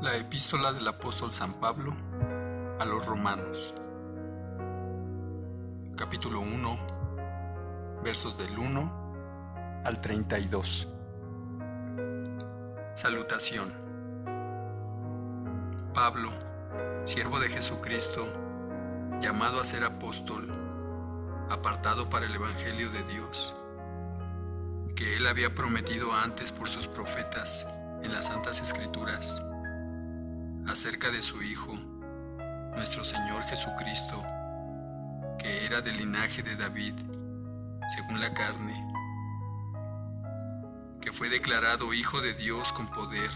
La epístola del apóstol San Pablo a los Romanos, capítulo 1, versos del 1 al 32. Salutación. Pablo, siervo de Jesucristo, llamado a ser apóstol, apartado para el Evangelio de Dios, que Él había prometido antes por sus profetas en las Santas Escrituras, acerca de su Hijo, nuestro Señor Jesucristo, que era del linaje de David, según la carne, que fue declarado Hijo de Dios con poder,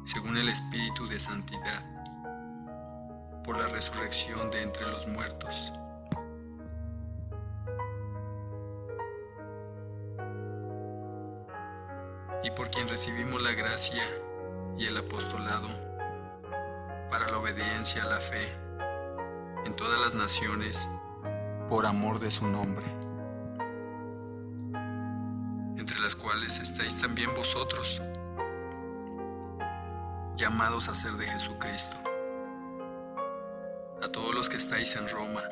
según el Espíritu de Santidad, por la resurrección de entre los muertos, y por quien recibimos la gracia y el apostolado para la obediencia a la fe en todas las naciones, por amor de su nombre, entre las cuales estáis también vosotros, llamados a ser de Jesucristo. A todos los que estáis en Roma,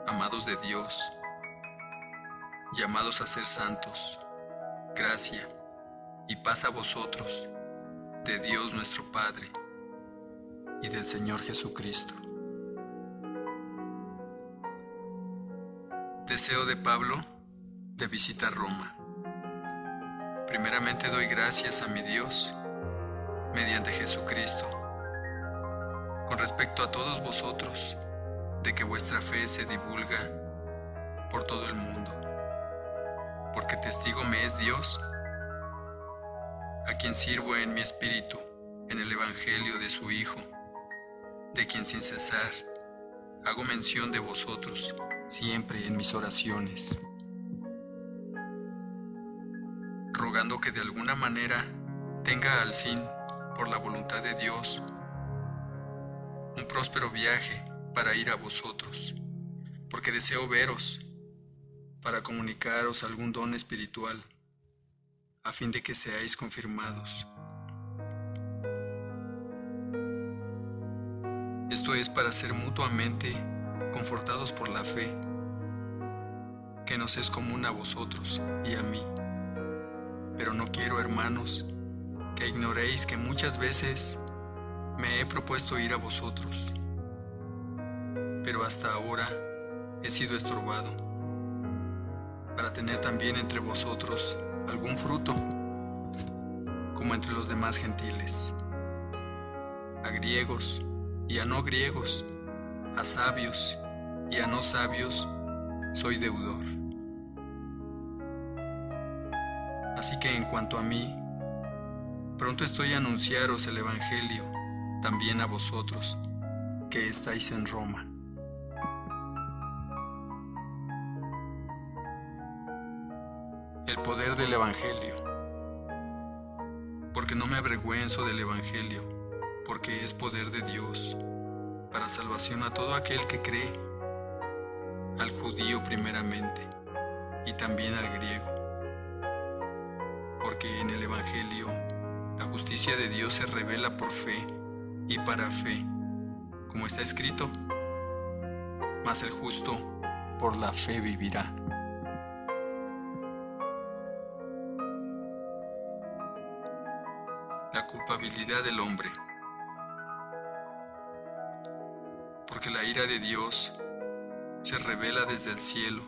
amados de Dios, llamados a ser santos, gracia y paz a vosotros, de Dios nuestro Padre y del Señor Jesucristo. Deseo de Pablo de visitar Roma. Primeramente doy gracias a mi Dios mediante Jesucristo, con respecto a todos vosotros, de que vuestra fe se divulga por todo el mundo, porque testigo me es Dios, a quien sirvo en mi espíritu en el Evangelio de su Hijo, de quien sin cesar hago mención de vosotros siempre en mis oraciones, rogando que de alguna manera tenga al fin, por la voluntad de Dios, un próspero viaje para ir a vosotros, porque deseo veros para comunicaros algún don espiritual, a fin de que seáis confirmados. Esto es para ser mutuamente confortados por la fe, que nos es común a vosotros y a mí. Pero no quiero, hermanos, que ignoréis que muchas veces me he propuesto ir a vosotros, pero hasta ahora he sido estorbado, para tener también entre vosotros algún fruto, como entre los demás gentiles, a griegos y a no griegos, a sabios y a no sabios, soy deudor. Así que en cuanto a mí, pronto estoy a anunciaros el Evangelio también a vosotros, que estáis en Roma. El poder del Evangelio. Porque no me avergüenzo del Evangelio, porque es poder de Dios, para salvación a todo aquel que cree, al judío primeramente, y también al griego. Porque en el Evangelio la justicia de Dios se revela por fe y para fe, como está escrito, mas el justo por la fe vivirá. La culpabilidad del hombre. Porque la ira de Dios se revela desde el cielo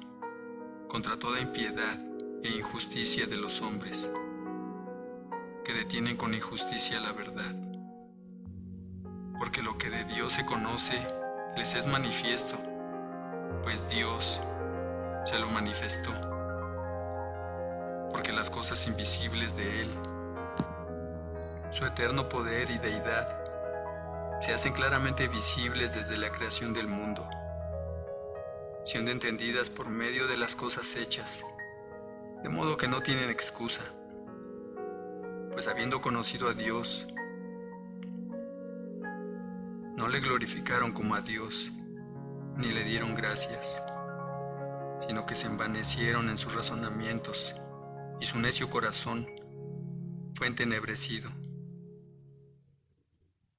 contra toda impiedad e injusticia de los hombres, que detienen con injusticia la verdad. Porque lo que de Dios se conoce les es manifiesto, pues Dios se lo manifestó. Porque las cosas invisibles de Él, su eterno poder y deidad, se hacen claramente visibles desde la creación del mundo, siendo entendidas por medio de las cosas hechas, de modo que no tienen excusa, pues habiendo conocido a Dios, no le glorificaron como a Dios, ni le dieron gracias, sino que se envanecieron en sus razonamientos, y su necio corazón fue entenebrecido.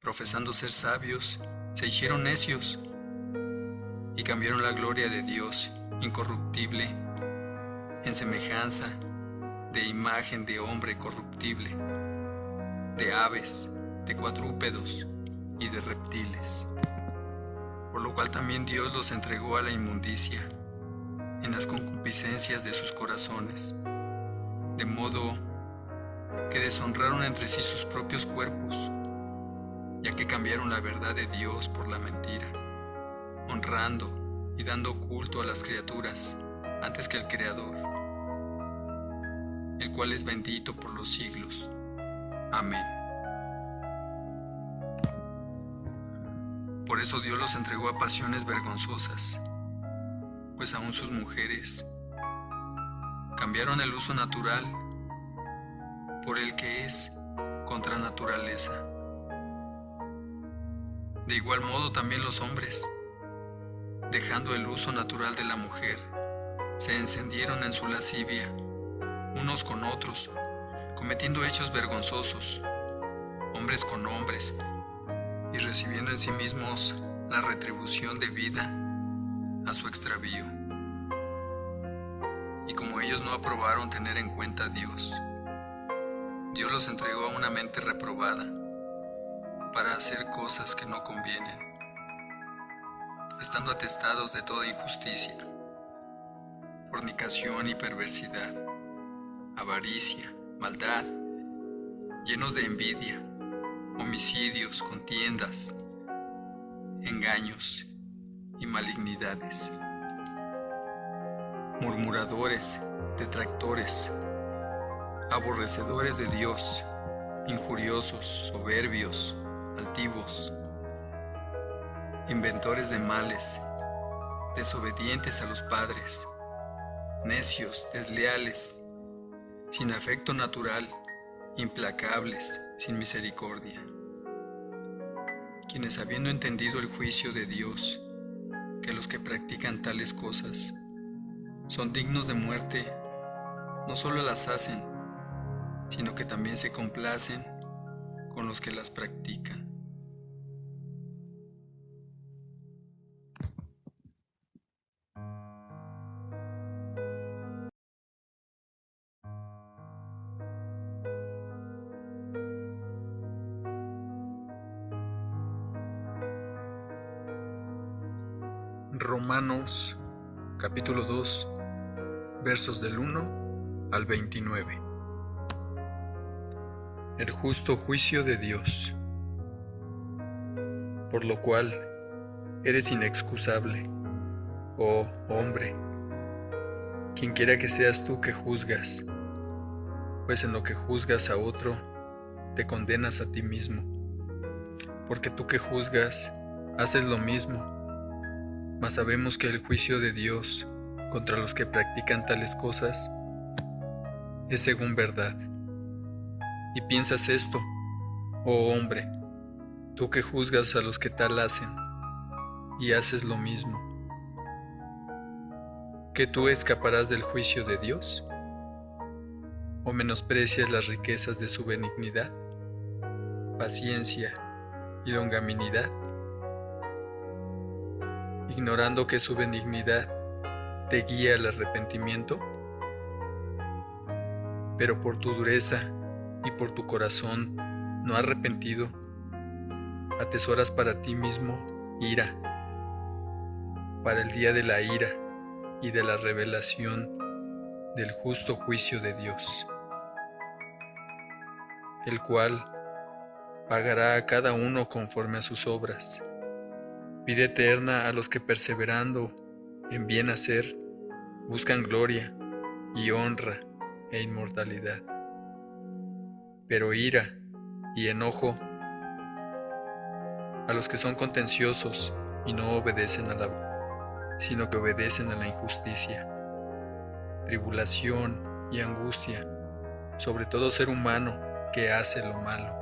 profesando ser sabios, se hicieron necios y cambiaron la gloria de Dios incorruptible en semejanza de imagen de hombre corruptible, de aves, de cuadrúpedos y de reptiles. Por lo cual también Dios los entregó a la inmundicia en las concupiscencias de sus corazones, de modo que deshonraron entre sí sus propios cuerpos, ya que cambiaron la verdad de Dios por la mentira, honrando y dando culto a las criaturas antes que al Creador, el cual es bendito por los siglos. Amén. Por eso Dios los entregó a pasiones vergonzosas, pues aún sus mujeres cambiaron el uso natural por el que es contra naturaleza. De igual modo también los hombres, dejando el uso natural de la mujer, se encendieron en su lascivia, unos con otros, cometiendo hechos vergonzosos, hombres con hombres, y recibiendo en sí mismos la retribución debida a su extravío. Y como ellos no aprobaron tener en cuenta a Dios, Dios los entregó a una mente reprobada para hacer cosas que no convienen, estando atestados de toda injusticia, fornicación y perversidad, avaricia, maldad, llenos de envidia, homicidios, contiendas, engaños y malignidades, murmuradores, detractores, aborrecedores de Dios, injuriosos, soberbios, altivos, inventores de males, desobedientes a los padres, necios, desleales, sin afecto natural, implacables, sin misericordia, quienes habiendo entendido el juicio de Dios, que los que practican tales cosas son dignos de muerte, no solo las hacen, sino que también se complacen con los que las practican. Romanos capítulo 2, versos del 1 al 29. El justo juicio de Dios, por lo cual eres inexcusable, oh hombre, quien quiera que seas tú que juzgas, pues en lo que juzgas a otro, te condenas a ti mismo, porque tú que juzgas, haces lo mismo. Mas sabemos que el juicio de Dios contra los que practican tales cosas es según verdad. Y piensas esto, oh hombre, tú que juzgas a los que tal hacen, y haces lo mismo, ¿que tú escaparás del juicio de Dios? ¿O menosprecias las riquezas de su benignidad, paciencia y longanimidad, ignorando que su benignidad te guía al arrepentimiento? Pero por tu dureza y por tu corazón no arrepentido, atesoras para ti mismo ira, para el día de la ira y de la revelación del justo juicio de Dios, el cual pagará a cada uno conforme a sus obras. Vida eterna a los que perseverando en bien hacer buscan gloria y honra e inmortalidad. Pero ira y enojo a los que son contenciosos y no obedecen a la verdad, sino que obedecen a la injusticia. Tribulación y angustia sobre todo ser humano que hace lo malo,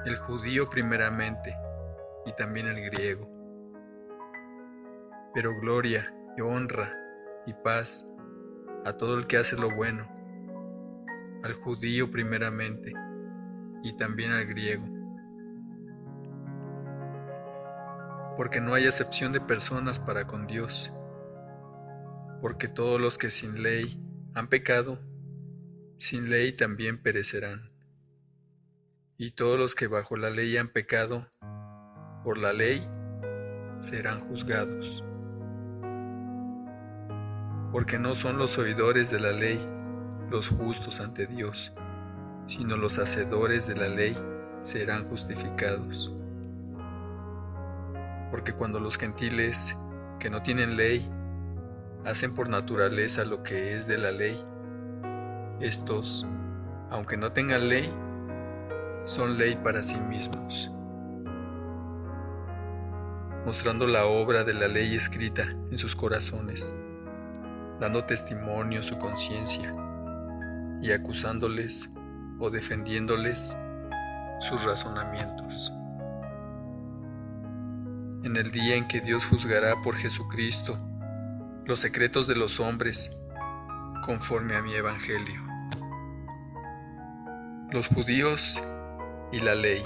el judío primeramente y también el griego. Pero gloria y honra y paz a todo el que hace lo bueno, al judío primeramente y también al griego. porque no hay acepción de personas para con Dios, porque todos los que sin ley han pecado, sin ley también perecerán, y todos los que bajo la ley han pecado, por la ley serán juzgados. Porque no son los oidores de la ley los justos ante Dios, sino los hacedores de la ley serán justificados. Porque cuando los gentiles, que no tienen ley, hacen por naturaleza lo que es de la ley, estos, aunque no tengan ley, son ley para sí mismos, mostrando la obra de la ley escrita en sus corazones, dando testimonio su conciencia y acusándoles o defendiéndoles sus razonamientos. En el día en que Dios juzgará por Jesucristo los secretos de los hombres, conforme a mi evangelio. Los judíos y la ley.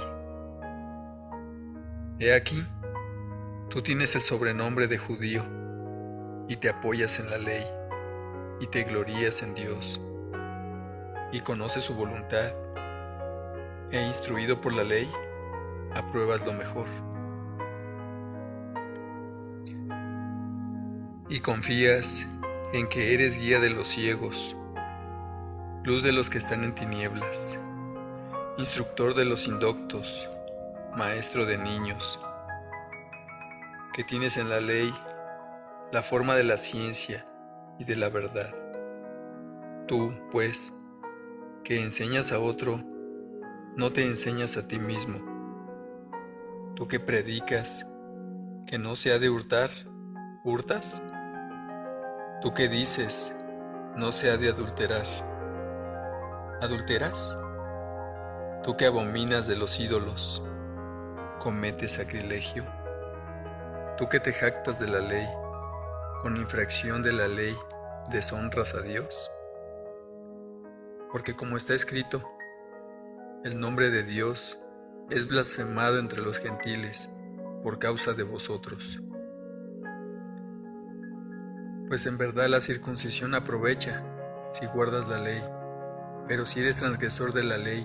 He aquí, tú tienes el sobrenombre de judío, y te apoyas en la ley, y te glorías en Dios, y conoces su voluntad, e instruido por la ley, apruebas lo mejor. Y confías en que eres guía de los ciegos, luz de los que están en tinieblas, instructor de los indoctos, maestro de niños, que tienes en la ley la forma de la ciencia y de la verdad. Tú, pues, que enseñas a otro, no te enseñas a ti mismo. Tú que predicas que no se ha de hurtar, ¿hurtas? Tú que dices, no se ha de adulterar, ¿adulteras? Tú que abominas de los ídolos, ¿cometes sacrilegio? Tú que te jactas de la ley, con infracción de la ley, ¿deshonras a Dios? Porque como está escrito, el nombre de Dios es blasfemado entre los gentiles por causa de vosotros. Pues en verdad la circuncisión aprovecha si guardas la ley, pero si eres transgresor de la ley,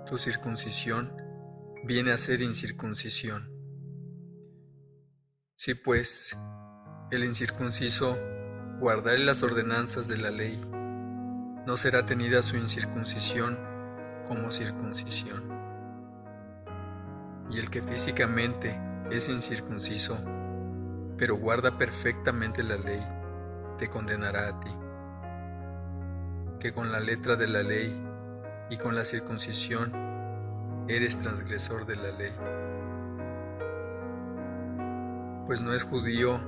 tu circuncisión viene a ser incircuncisión. Si pues el incircunciso guardare las ordenanzas de la ley, no será tenida su incircuncisión como circuncisión. Y el que físicamente es incircunciso, pero guarda perfectamente la ley, te condenará a ti, que con la letra de la ley y con la circuncisión eres transgresor de la ley. Pues no es judío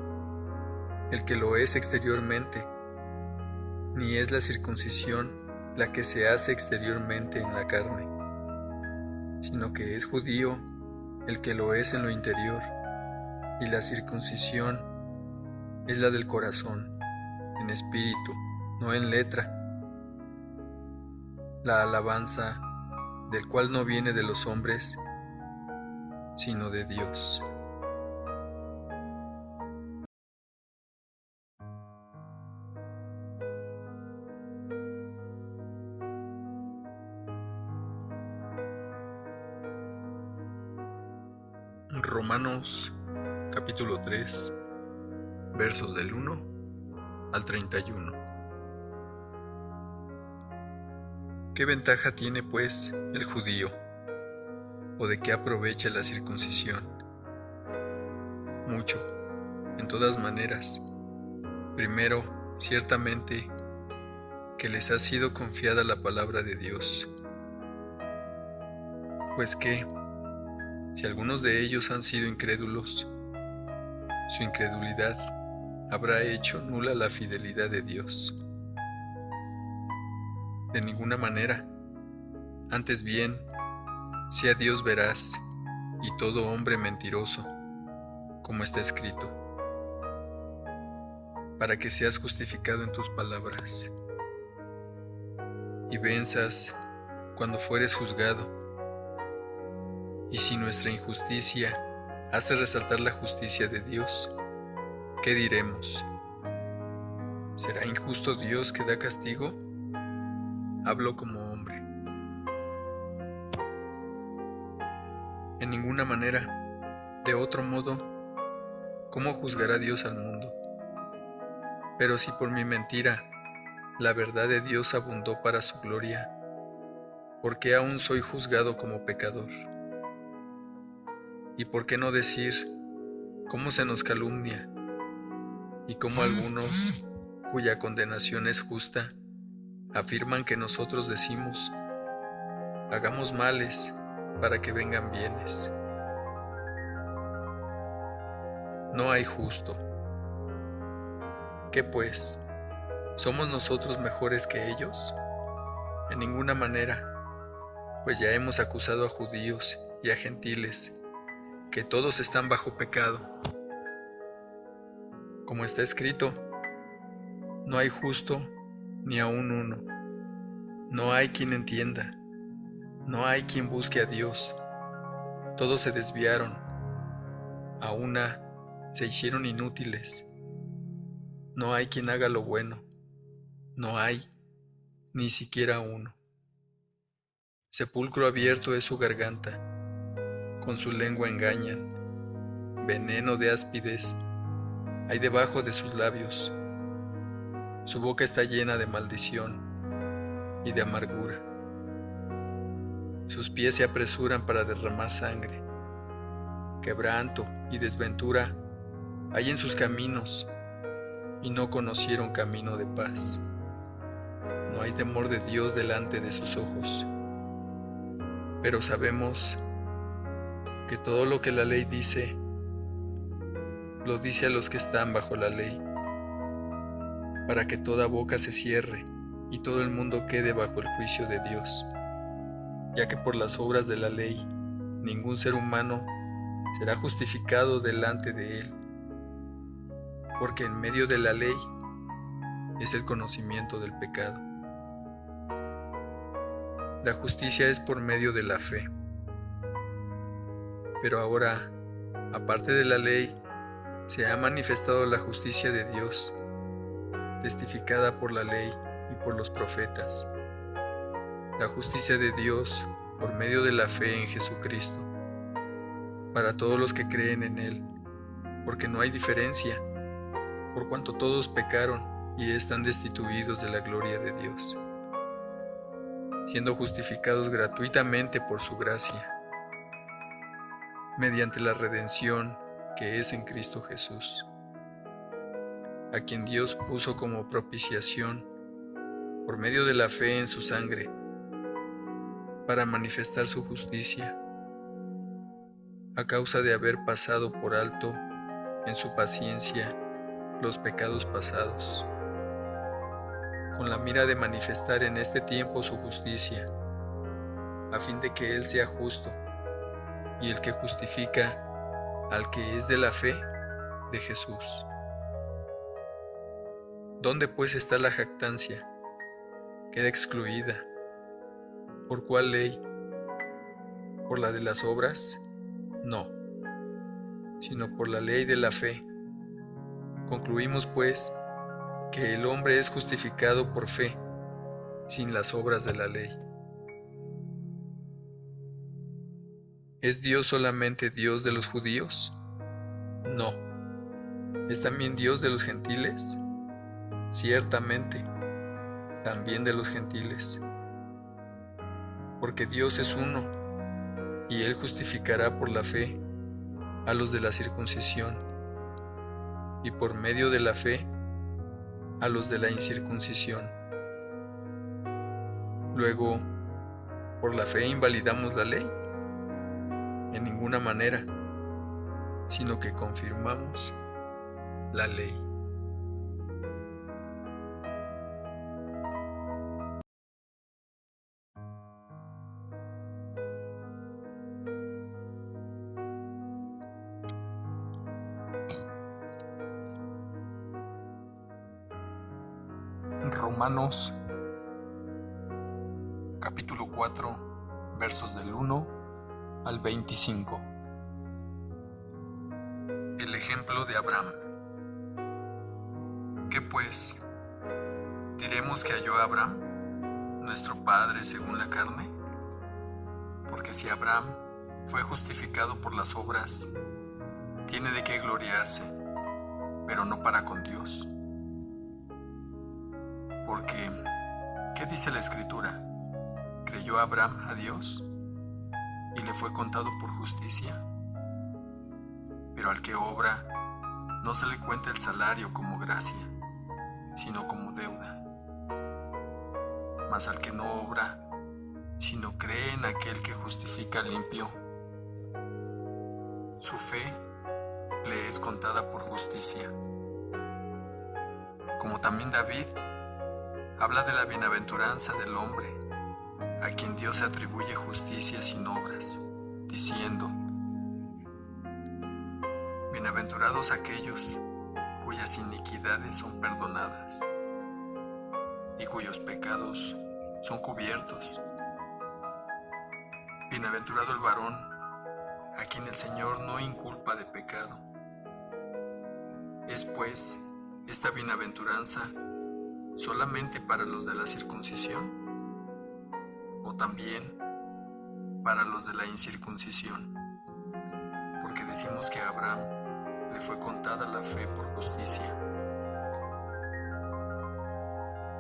el que lo es exteriormente, ni es la circuncisión la que se hace exteriormente en la carne, sino que es judío el que lo es en lo interior, y la circuncisión es la del corazón, en espíritu, no en letra, la alabanza del cual no viene de los hombres, sino de Dios. Romanos capítulo 3, versos del 1 al 31. ¿Qué ventaja tiene pues el judío? ¿O de qué aprovecha la circuncisión? Mucho, en todas maneras. Primero, ciertamente, que les ha sido confiada la palabra de Dios. Pues que, si algunos de ellos han sido incrédulos, su incredulidad habrá hecho nula la fidelidad de Dios. De ninguna manera, antes bien, sea Dios veraz y todo hombre mentiroso, como está escrito, para que seas justificado en tus palabras y venzas cuando fueres juzgado. Y si nuestra injusticia hace resaltar la justicia de Dios. ¿Qué diremos? ¿Será injusto Dios que da castigo? Hablo como hombre. En ninguna manera. De otro modo, ¿cómo juzgará Dios al mundo? Pero si por mi mentira la verdad de Dios abundó para su gloria, ¿por qué aún soy juzgado como pecador? ¿Y por qué no decir cómo se nos calumnia y cómo algunos, cuya condenación es justa, afirman que nosotros decimos, hagamos males para que vengan bienes? No hay justo. ¿Qué pues? ¿Somos nosotros mejores que ellos? En ninguna manera, pues ya hemos acusado a judíos y a gentiles, que todos están bajo pecado. Como está escrito, no hay justo ni aun uno. No hay quien entienda. No hay quien busque a Dios. Todos se desviaron. A una se hicieron inútiles. No hay quien haga lo bueno. No hay, ni siquiera uno. Sepulcro abierto es su garganta. Con su lengua engañan. Veneno de áspides hay debajo de sus labios. Su boca está llena de maldición y de amargura. Sus pies se apresuran para derramar sangre. Quebranto y desventura hay en sus caminos, y no conocieron camino de paz. No hay temor de Dios delante de sus ojos. Pero sabemos que todo lo que la ley dice, lo dice a los que están bajo la ley, para que toda boca se cierre y todo el mundo quede bajo el juicio de Dios, ya que por las obras de la ley ningún ser humano será justificado delante de él, porque en medio de la ley es el conocimiento del pecado. La justicia es por medio de la fe. Pero ahora, aparte de la ley, se ha manifestado la justicia de Dios, testificada por la ley y por los profetas. La justicia de Dios por medio de la fe en Jesucristo, para todos los que creen en Él, porque no hay diferencia, por cuanto todos pecaron y están destituidos de la gloria de Dios, siendo justificados gratuitamente por su gracia, mediante la redención que es en Cristo Jesús, a quien Dios puso como propiciación por medio de la fe en su sangre, para manifestar su justicia, a causa de haber pasado por alto en su paciencia los pecados pasados, con la mira de manifestar en este tiempo su justicia, a fin de que Él sea justo y el que justifica al que es de la fe de Jesús. ¿Dónde pues está la jactancia? Queda excluida. ¿Por cuál ley? ¿Por la de las obras? No, sino por la ley de la fe. Concluimos pues que el hombre es justificado por fe, sin las obras de la ley. ¿Es Dios solamente Dios de los judíos? No. ¿Es también Dios de los gentiles? Ciertamente, también de los gentiles. Porque Dios es uno, y Él justificará por la fe a los de la circuncisión, y por medio de la fe a los de la incircuncisión. Luego, ¿por la fe invalidamos la ley? En ninguna manera, sino que confirmamos la ley. Romanos capítulo 4, versos del 1 al 25. ejemplo de Abraham. ¿Qué pues? ¿Diremos que halló a Abraham, nuestro padre según la carne? Porque si Abraham fue justificado por las obras, tiene de qué gloriarse, pero no para con Dios. Porque, ¿qué dice la Escritura? ¿Creyó Abraham a Dios y le fue contado por justicia? Pero al que obra, no se le cuenta el salario como gracia, sino como deuda. Mas al que no obra, sino cree en aquel que justifica al impío, su fe le es contada por justicia. Como también David habla de la bienaventuranza del hombre, a quien Dios atribuye justicia sin obras, diciendo: bienaventurados aquellos cuyas iniquidades son perdonadas y cuyos pecados son cubiertos. Bienaventurado el varón a quien el Señor no inculpa de pecado. Es pues esta bienaventuranza solamente para los de la circuncisión, o también para los de la incircuncisión, porque decimos que a Abraham le fue contada la fe por justicia.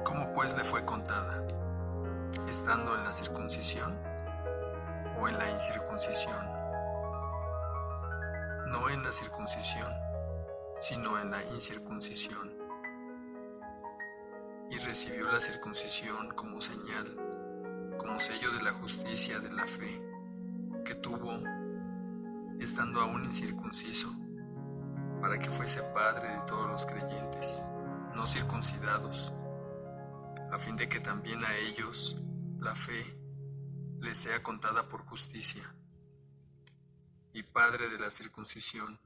¿Cómo pues le fue contada? ¿Estando en la circuncisión o en la incircuncisión? No en la circuncisión, sino en la incircuncisión. Y recibió la circuncisión como señal, como sello de la justicia de la fe que tuvo, estando aún incircunciso, para que fuese padre de todos los creyentes, no circuncidados, a fin de que también a ellos la fe les sea contada por justicia, y padre de la circuncisión,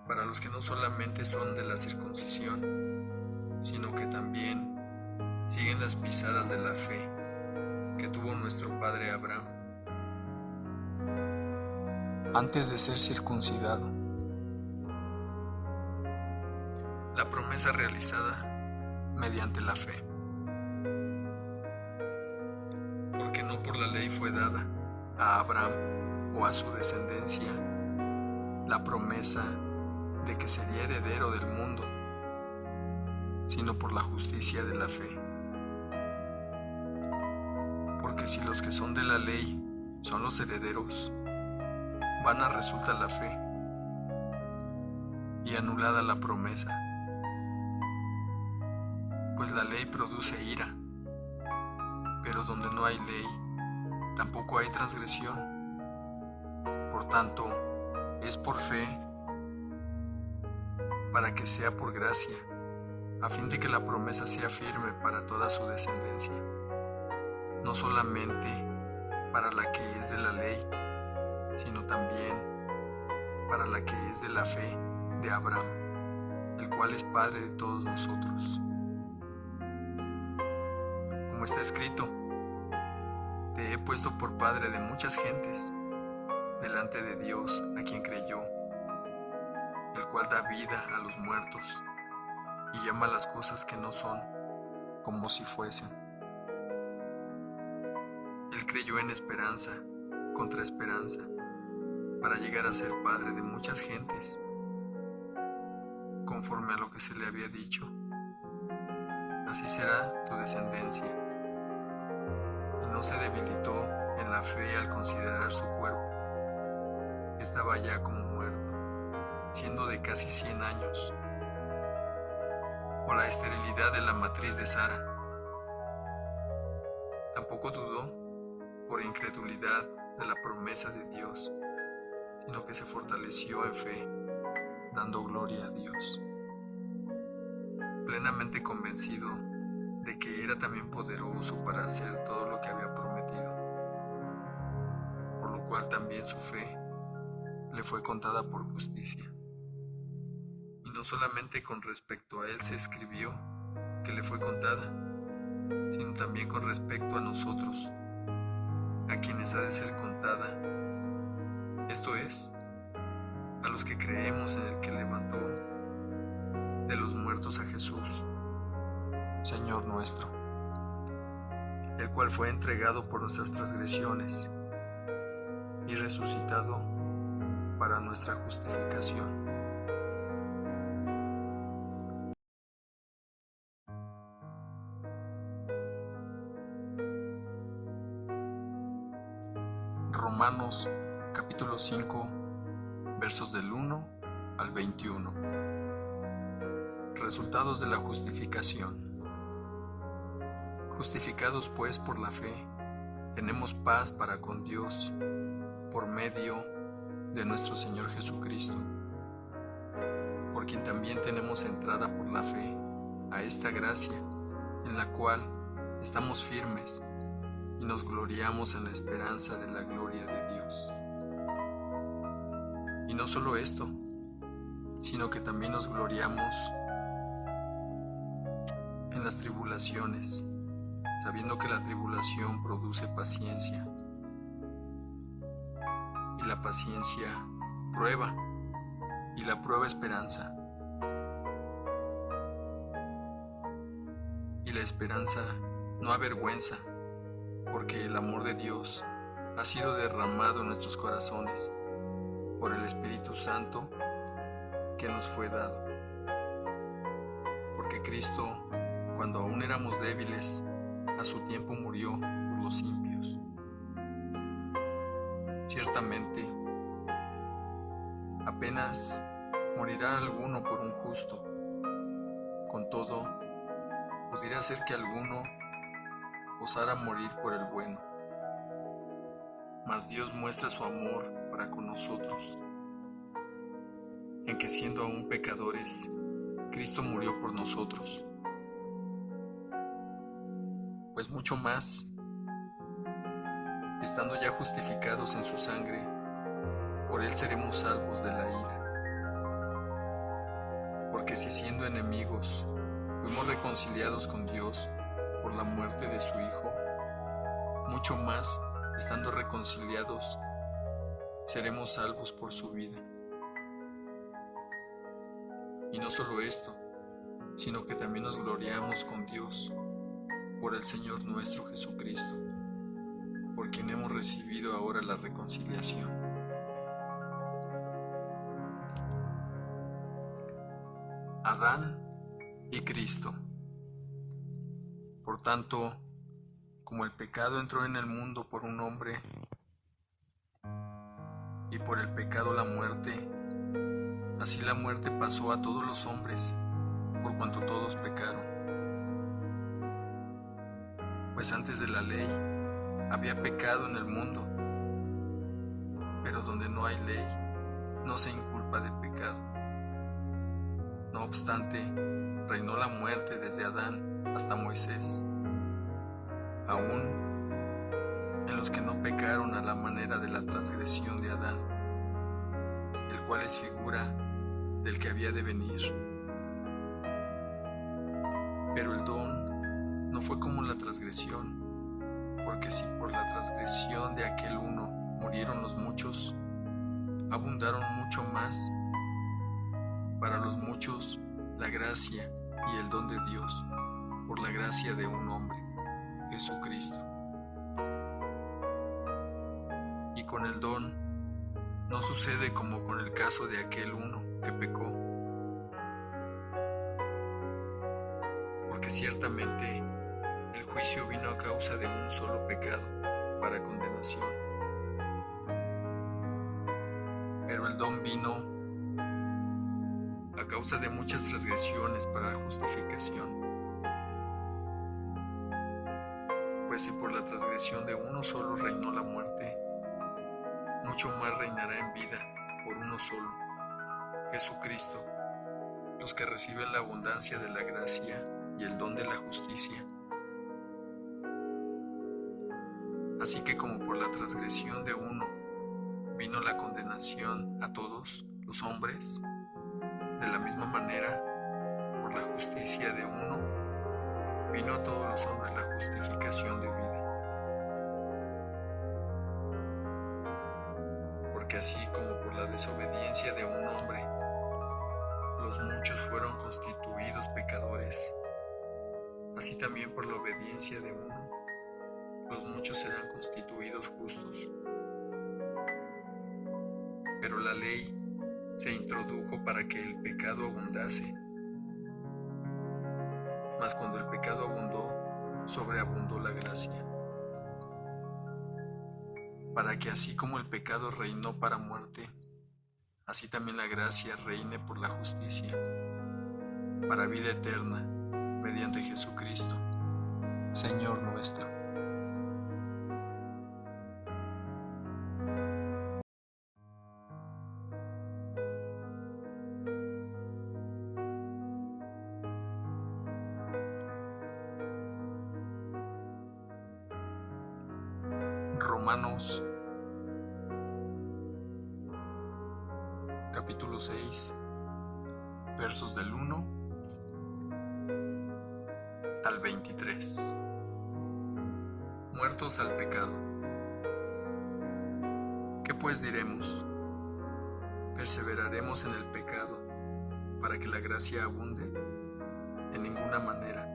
para los que no solamente son de la circuncisión, sino que también siguen las pisadas de la fe que tuvo nuestro padre Abraham, antes de ser circuncidado. La promesa realizada mediante la fe. Porque no por la ley fue dada a Abraham o a su descendencia la promesa de que sería heredero del mundo, sino por la justicia de la fe. Porque si los que son de la ley son los herederos, vana resulta la fe y anulada la promesa. Pues la ley produce ira, pero donde no hay ley, tampoco hay transgresión. Por tanto, es por fe, para que sea por gracia, a fin de que la promesa sea firme para toda su descendencia, no solamente para la que es de la ley, sino también para la que es de la fe de Abraham, el cual es padre de todos nosotros. Como está escrito: te he puesto por padre de muchas gentes, delante de Dios a quien creyó, el cual da vida a los muertos y llama las cosas que no son como si fuesen. Él creyó en esperanza contra esperanza, para llegar a ser padre de muchas gentes, conforme a lo que se le había dicho: así será tu descendencia. Y no se debilitó en la fe al considerar su cuerpo. Estaba ya como muerto, siendo de casi 100 años, por la esterilidad de la matriz de Sara. Tampoco dudó por incredulidad de la promesa de Dios, sino que se fortaleció en fe, dando gloria a Dios, plenamente convencido de que era también poderoso para hacer todo lo que había prometido, por lo cual también su fe le fue contada por justicia. Y no solamente con respecto a él se escribió que le fue contada, sino también con respecto a nosotros, a quienes ha de ser contada, esto es, a los que creemos en el que levantó de los muertos a Jesús, Señor nuestro, el cual fue entregado por nuestras transgresiones y resucitado para nuestra justificación. Romanos capítulo 5, versos del 1 al 21. Resultados de la justificación. Justificados pues por la fe, tenemos paz para con Dios por medio de nuestro Señor Jesucristo, por quien también tenemos entrada por la fe a esta gracia, en la cual estamos firmes y nos gloriamos en la esperanza de la gloria de Dios. Y no solo esto, sino que también nos gloriamos en las tribulaciones, sabiendo que la tribulación produce paciencia, y la paciencia prueba, y la prueba esperanza, y la esperanza no avergüenza, porque el amor de Dios ha sido derramado en nuestros corazones por el Espíritu Santo que nos fue dado. Porque Cristo, cuando aún éramos débiles, a su tiempo murió por los impíos. Ciertamente, apenas morirá alguno por un justo. Con todo, pudiera ser que alguno osara morir por el bueno. Mas Dios muestra su amor para con nosotros, en que siendo aún pecadores, Cristo murió por nosotros. Pues mucho más, estando ya justificados en su sangre, por él seremos salvos de la ira. Porque si siendo enemigos, fuimos reconciliados con Dios por la muerte de su Hijo, mucho más, estando reconciliados, seremos salvos por su vida. Y no solo esto, sino que también nos gloriamos con Dios por el Señor nuestro Jesucristo, por quien hemos recibido ahora la reconciliación. Adán y Cristo. Por tanto, como el pecado entró en el mundo por un hombre, y por el pecado la muerte, así la muerte pasó a todos los hombres, por cuanto todos pecaron. Pues antes de la ley había pecado en el mundo, pero donde no hay ley, no se inculpa de pecado. No obstante, reinó la muerte desde Adán hasta Moisés, aún en los que no pecaron a la manera de la transgresión de Adán, el cual es figura del que había de venir. Pero el don no fue como la transgresión, porque si por la transgresión de aquel uno murieron los muchos, abundaron mucho más para los muchos la gracia y el don de Dios por la gracia de un hombre, Jesucristo. Y con el don no sucede como con el caso de aquel uno que pecó, porque ciertamente el juicio vino a causa de un solo pecado para condenación, pero el don vino a causa de muchas transgresiones para justificación. Pues si por la transgresión de uno solo reinó la muerte, mucho más reinará en vida por uno solo, Jesucristo, los que reciben la abundancia de la gracia y el don de la justicia. Así que como por la transgresión de uno vino la condenación a todos los hombres, de la misma manera, por la justicia de uno, vino a todos los hombres la justificación de vida. porque así como por la desobediencia de un hombre, los muchos fueron constituidos pecadores, así también por la obediencia de uno, los muchos serán constituidos justos. Pero la ley se introdujo para que el pecado abundase. Mas cuando el pecado abundó, sobreabundó la gracia. Para que así como el pecado reinó para muerte, así también la gracia reine por la justicia, para vida eterna, mediante Jesucristo, Señor nuestro. Romanos capítulo 6, versos del 1 al 23. Muertos al pecado. ¿Qué pues diremos? ¿Perseveraremos en el pecado para que la gracia abunde? En ninguna manera.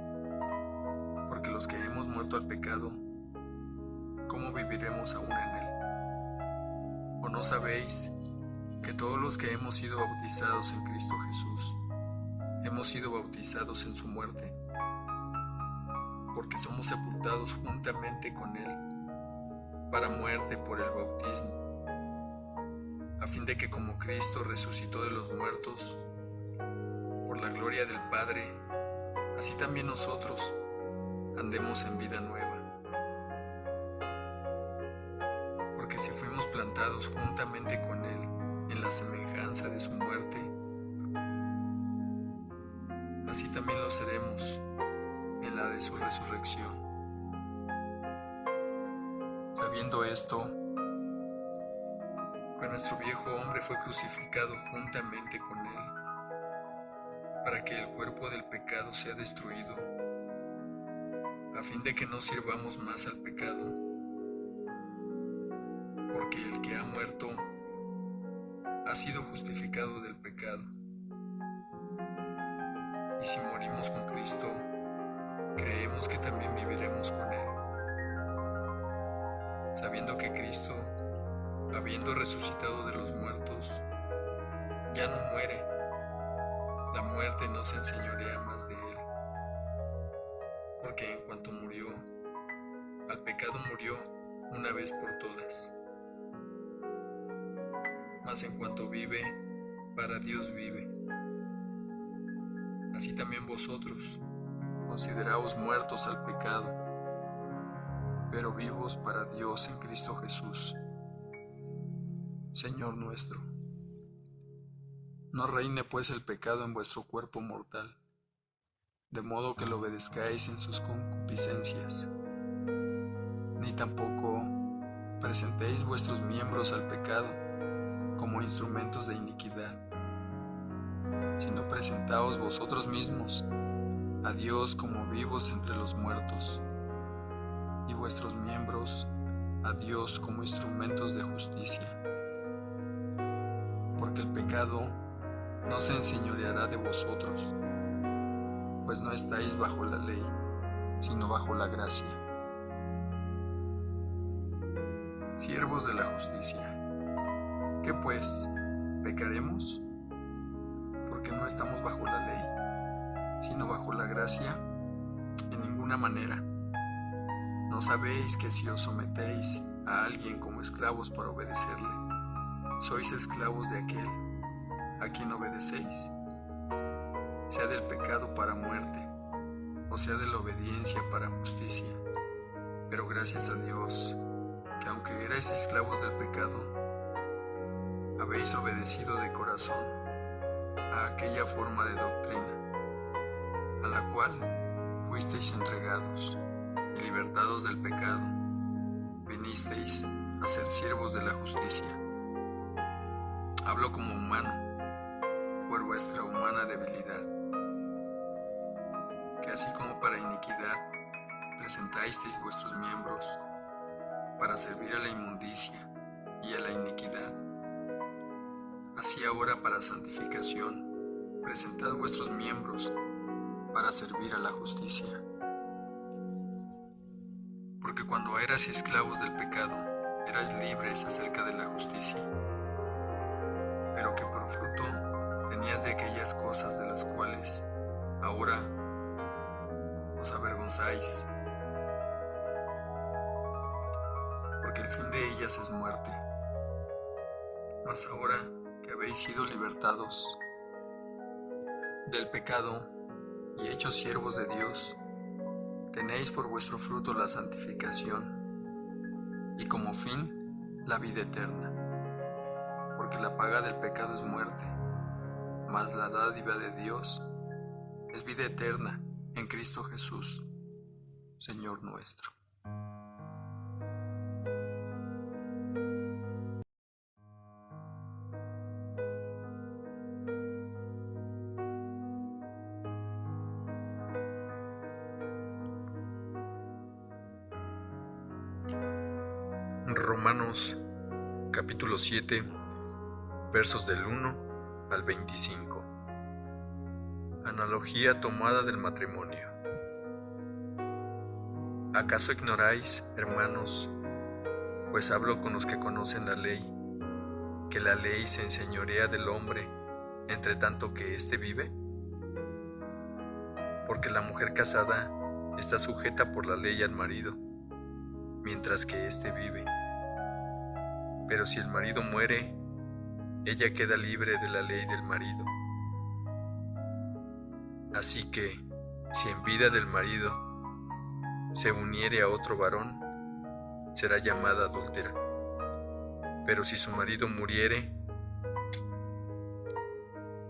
Porque los que hemos muerto al pecado, ¿cómo viviremos aún en él? ¿O no sabéis que todos los que hemos sido bautizados en Cristo Jesús, hemos sido bautizados en su muerte? Porque somos sepultados juntamente con él para muerte por el bautismo, a fin de que como Cristo resucitó de los muertos por la gloria del Padre, así también nosotros andemos en vida nueva. Porque si fuimos plantados juntamente con él en la semejanza de su muerte, así también lo seremos en la de su resurrección. Sabiendo esto, que nuestro viejo hombre fue crucificado juntamente con él, para que el cuerpo del pecado sea destruido, a fin de que no sirvamos más al pecado, porque el que ha muerto ha sido justificado del pecado. Y si morimos con Cristo, creemos que también viviremos con él, sabiendo que Cristo, habiendo resucitado de los muertos, ya no muere. La muerte no se enseñorea más de él, porque en cuanto murió, al pecado murió una vez por todas. Mas en cuanto vive, para Dios vive. Así también vosotros, consideraos muertos al pecado, pero vivos para Dios en Cristo Jesús, Señor nuestro. No reine pues el pecado en vuestro cuerpo mortal, de modo que lo obedezcáis en sus concupiscencias, ni tampoco presentéis vuestros miembros al pecado como instrumentos de iniquidad, sino presentaos vosotros mismos a Dios como vivos entre los muertos, y vuestros miembros a Dios como instrumentos de justicia. Porque el pecado no se enseñoreará de vosotros, pues no estáis bajo la ley, sino bajo la gracia. Siervos de la justicia. ¿Qué pues? ¿Pecaremos? Porque no estamos bajo la ley, sino bajo la gracia. En ninguna manera. ¿No sabéis que si os sometéis a alguien como esclavos para obedecerle, sois esclavos de aquel a quien obedecéis? Sea del pecado para muerte, o sea de la obediencia para justicia. Pero gracias a Dios, que aunque erais esclavos del pecado, habéis obedecido de corazón a aquella forma de doctrina, a la cual fuisteis entregados, y libertados del pecado, vinisteis a ser siervos de la justicia. Hablo como humano, por vuestra humana debilidad, que así como para iniquidad presentasteis vuestros miembros para servir a la inmundicia y a la iniquidad, Así ahora para santificación, presentad vuestros miembros para servir a la justicia. Porque cuando eras esclavos del pecado, erais libres acerca de la justicia. Pero que por fruto tenías de aquellas cosas de las cuales ahora os avergonzáis. Porque el fin de ellas es muerte. Mas ahora que habéis sido libertados del pecado y hechos siervos de Dios, tenéis por vuestro fruto la santificación y como fin la vida eterna. Porque la paga del pecado es muerte, mas la dádiva de Dios es vida eterna en Cristo Jesús, Señor nuestro. Romanos capítulo 7, versos del 1 al 25. Analogía tomada del matrimonio. ¿Acaso ignoráis, hermanos, pues hablo con los que conocen la ley, que la ley se enseñorea del hombre entre tanto que éste vive? Porque la mujer casada está sujeta por la ley al marido, mientras que éste vive. Pero si el marido muere, ella queda libre de la ley del marido. Así que, si en vida del marido se uniere a otro varón, será llamada adúltera. Pero si su marido muriere,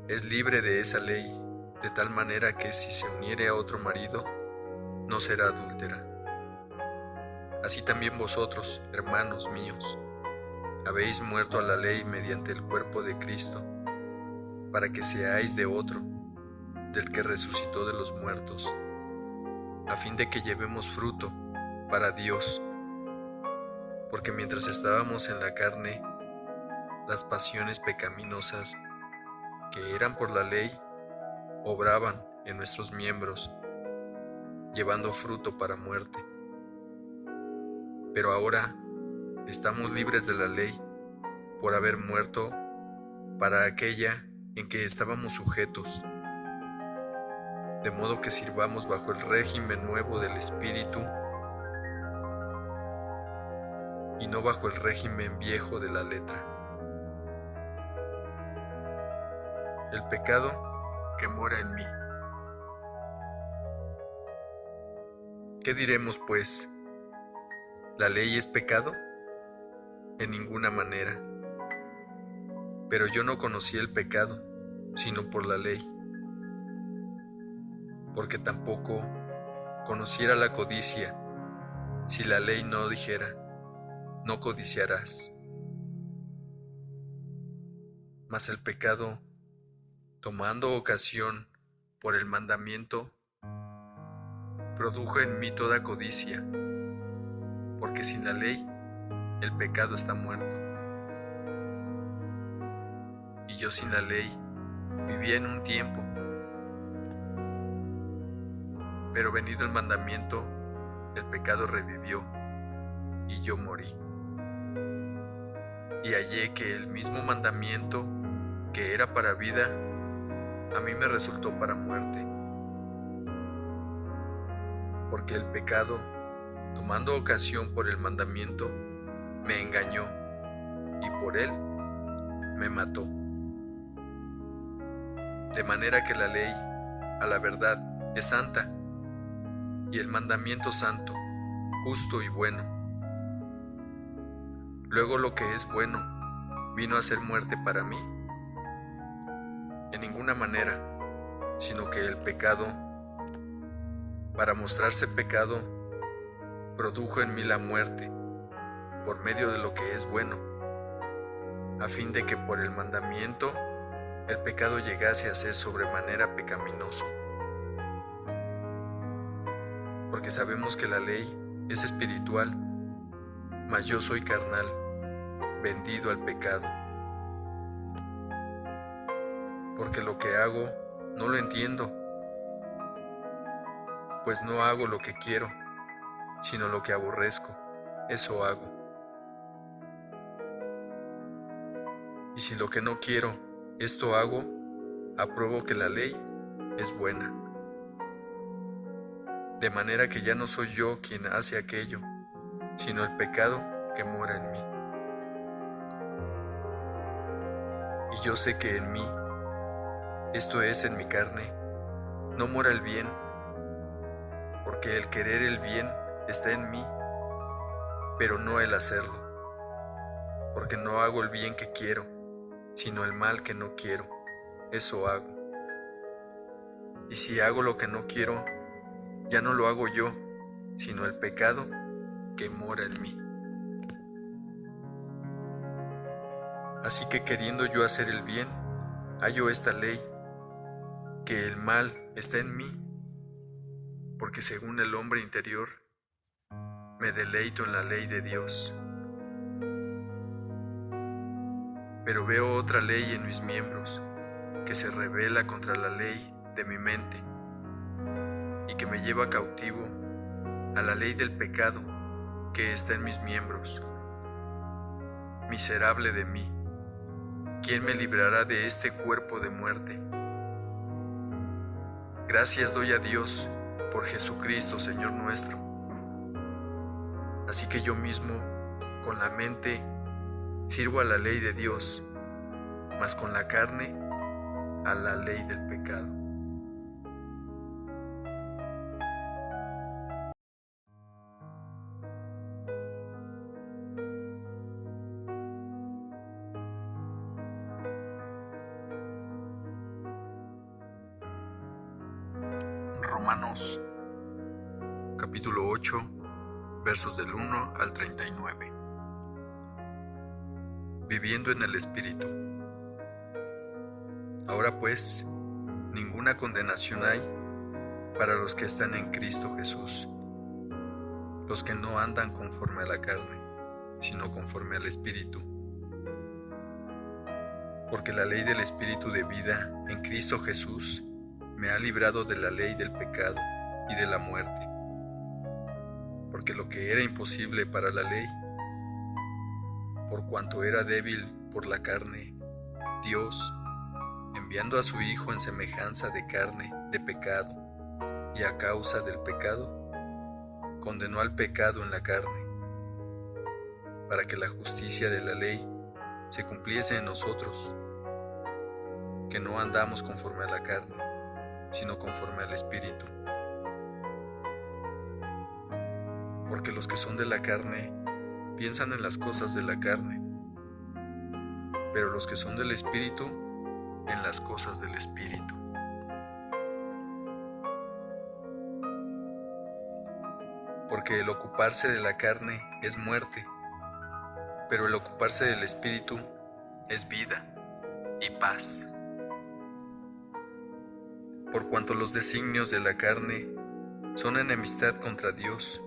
es libre de esa ley, de tal manera que si se uniere a otro marido, no será adúltera. Así también vosotros, hermanos míos, habéis muerto a la ley mediante el cuerpo de Cristo, para que seáis de otro, del que resucitó de los muertos, a fin de que llevemos fruto para Dios. Porque mientras estábamos en la carne, las pasiones pecaminosas que eran por la ley obraban en nuestros miembros, llevando fruto para muerte. Pero ahora estamos libres de la ley por haber muerto para aquella en que estábamos sujetos, de modo que sirvamos bajo el régimen nuevo del Espíritu y no bajo el régimen viejo de la letra. El pecado que mora en mí. ¿Qué diremos pues? ¿La ley es pecado? En ninguna manera. Pero yo no conocí el pecado, sino por la ley. Porque tampoco conociera la codicia, si la ley no dijera, no codiciarás. Mas el pecado, tomando ocasión por el mandamiento, produjo en mí toda codicia, porque sin la ley el pecado está muerto. Y yo sin la ley vivía en un tiempo, pero venido el mandamiento, el pecado revivió y yo morí. Y hallé que el mismo mandamiento que era para vida, a mí me resultó para muerte. Porque el pecado, tomando ocasión por el mandamiento, me engañó y por él me mató. De manera que la ley, a la verdad, es santa, y el mandamiento santo, justo y bueno. Luego lo que es bueno vino a ser muerte para mí. En ninguna manera, sino que el pecado, para mostrarse pecado, produjo en mí la muerte por medio de lo que es bueno, a fin de que por el mandamiento el pecado llegase a ser sobremanera pecaminoso. Porque sabemos que la ley es espiritual, mas yo soy carnal, vendido al pecado. porque lo que hago no lo entiendo, pues no hago lo que quiero, sino lo que aborrezco, eso hago. Y si lo que no quiero, esto hago, apruebo que la ley es buena. De manera que ya no soy yo quien hace aquello, sino el pecado que mora en mí. Y yo sé que en mí, esto es en mi carne, no mora el bien, porque el querer el bien está en mí, pero no el hacerlo, porque no hago el bien que quiero, sino el mal que no quiero, eso hago. Y si hago lo que no quiero, ya no lo hago yo, sino el pecado que mora en mí. Así que queriendo yo hacer el bien, hallo esta ley, que el mal está en mí, porque según el hombre interior, me deleito en la ley de Dios. Pero veo otra ley en mis miembros, que se rebela contra la ley de mi mente, y que me lleva cautivo a la ley del pecado que está en mis miembros. Miserable de mí, ¿quién me librará de este cuerpo de muerte? Gracias doy a Dios por Jesucristo, Señor nuestro. Así que yo mismo, con la mente, sirvo a la ley de Dios, mas con la carne, a la ley del pecado. Romanos capítulo 8, versos del 1 al 39. Viviendo en el Espíritu. Ahora pues, ninguna condenación hay para los que están en Cristo Jesús, los que no andan conforme a la carne, sino conforme al Espíritu. Porque la ley del Espíritu de vida en Cristo Jesús me ha librado de la ley del pecado y de la muerte. Porque lo que era imposible para la ley, por cuanto era débil por la carne, Dios, enviando a su Hijo en semejanza de carne, de pecado, y a causa del pecado, condenó al pecado en la carne, para que la justicia de la ley se cumpliese en nosotros, que no andamos conforme a la carne, sino conforme al Espíritu. Porque los que son de la carne piensan en las cosas de la carne, pero los que son del Espíritu, en las cosas del Espíritu. Porque el ocuparse de la carne es muerte, pero el ocuparse del Espíritu es vida y paz. Por cuanto los designios de la carne son enemistad contra Dios,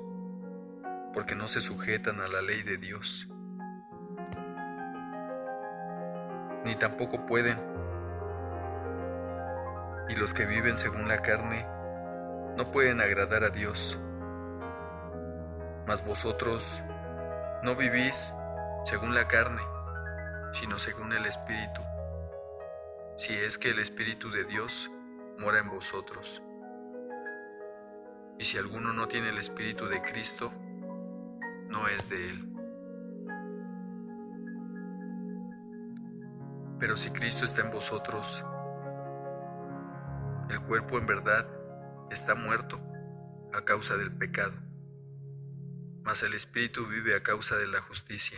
porque no se sujetan a la ley de Dios, ni tampoco pueden. Y los que viven según la carne no pueden agradar a Dios. Mas vosotros no vivís según la carne, sino según el Espíritu, si es que el Espíritu de Dios mora en vosotros. Y si alguno no tiene el Espíritu de Cristo, no es de él. Pero si Cristo está en vosotros, el cuerpo en verdad está muerto a causa del pecado, mas el Espíritu vive a causa de la justicia.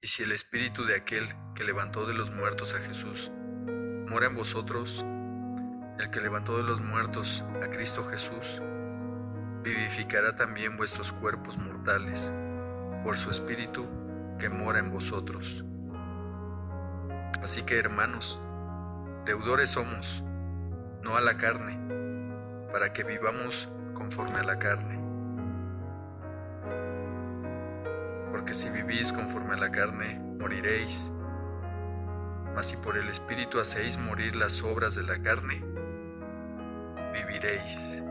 Y si el Espíritu de aquel que levantó de los muertos a Jesús mora en vosotros, el que levantó de los muertos a Cristo Jesús vivificará también vuestros cuerpos mortales por su Espíritu que mora en vosotros. Así que, hermanos, deudores somos, no a la carne, para que vivamos conforme a la carne. Porque si vivís conforme a la carne, moriréis. Mas si por el Espíritu hacéis morir las obras de la carne, viviréis.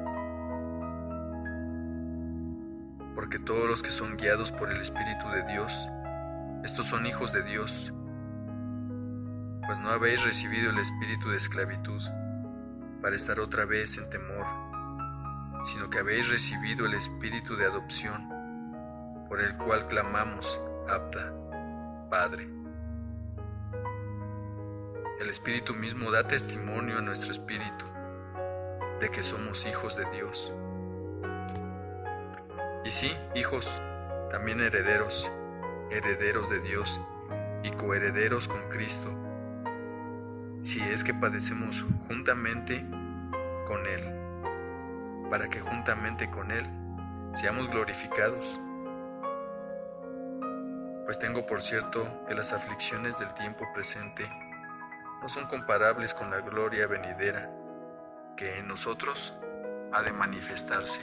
Porque todos los que son guiados por el Espíritu de Dios, estos son hijos de Dios. Pues no habéis recibido el espíritu de esclavitud para estar otra vez en temor, sino que habéis recibido el espíritu de adopción, por el cual clamamos, Abba, Padre. El Espíritu mismo da testimonio a nuestro espíritu de que somos hijos de Dios. Y sí, hijos, también herederos, herederos de Dios y coherederos con Cristo, si es que padecemos juntamente con Él, para que juntamente con Él seamos glorificados. Pues tengo por cierto que las aflicciones del tiempo presente no son comparables con la gloria venidera que en nosotros ha de manifestarse.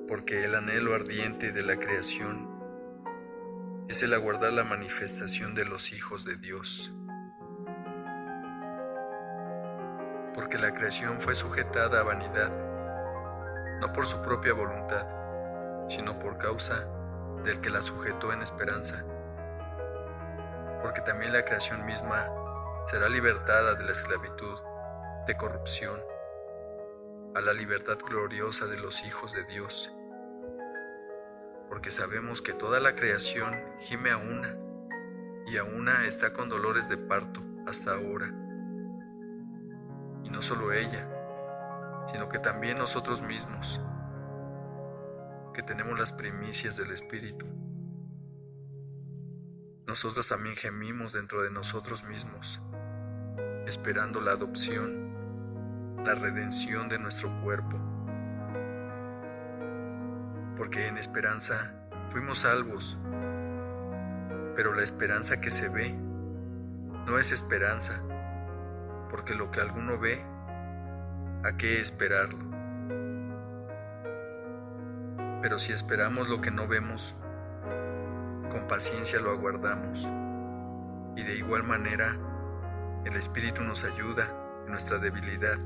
Porque el anhelo ardiente de la creación es el aguardar la manifestación de los hijos de Dios. Porque la creación fue sujetada a vanidad, no por su propia voluntad, sino por causa del que la sujetó en esperanza. Porque también la creación misma será libertada de la esclavitud, de corrupción, a la libertad gloriosa de los hijos de Dios. Porque sabemos que toda la creación gime a una, y a una está con dolores de parto hasta ahora. Y no solo ella, sino que también nosotros mismos, que tenemos las primicias del Espíritu. Nosotros también gemimos dentro de nosotros mismos, esperando la adopción, la redención de nuestro cuerpo. Porque en esperanza fuimos salvos, pero la esperanza que se ve no es esperanza, porque lo que alguno ve, ¿a qué esperarlo? Pero si esperamos lo que no vemos, con paciencia lo aguardamos, y de igual manera el Espíritu nos ayuda en nuestra debilidad.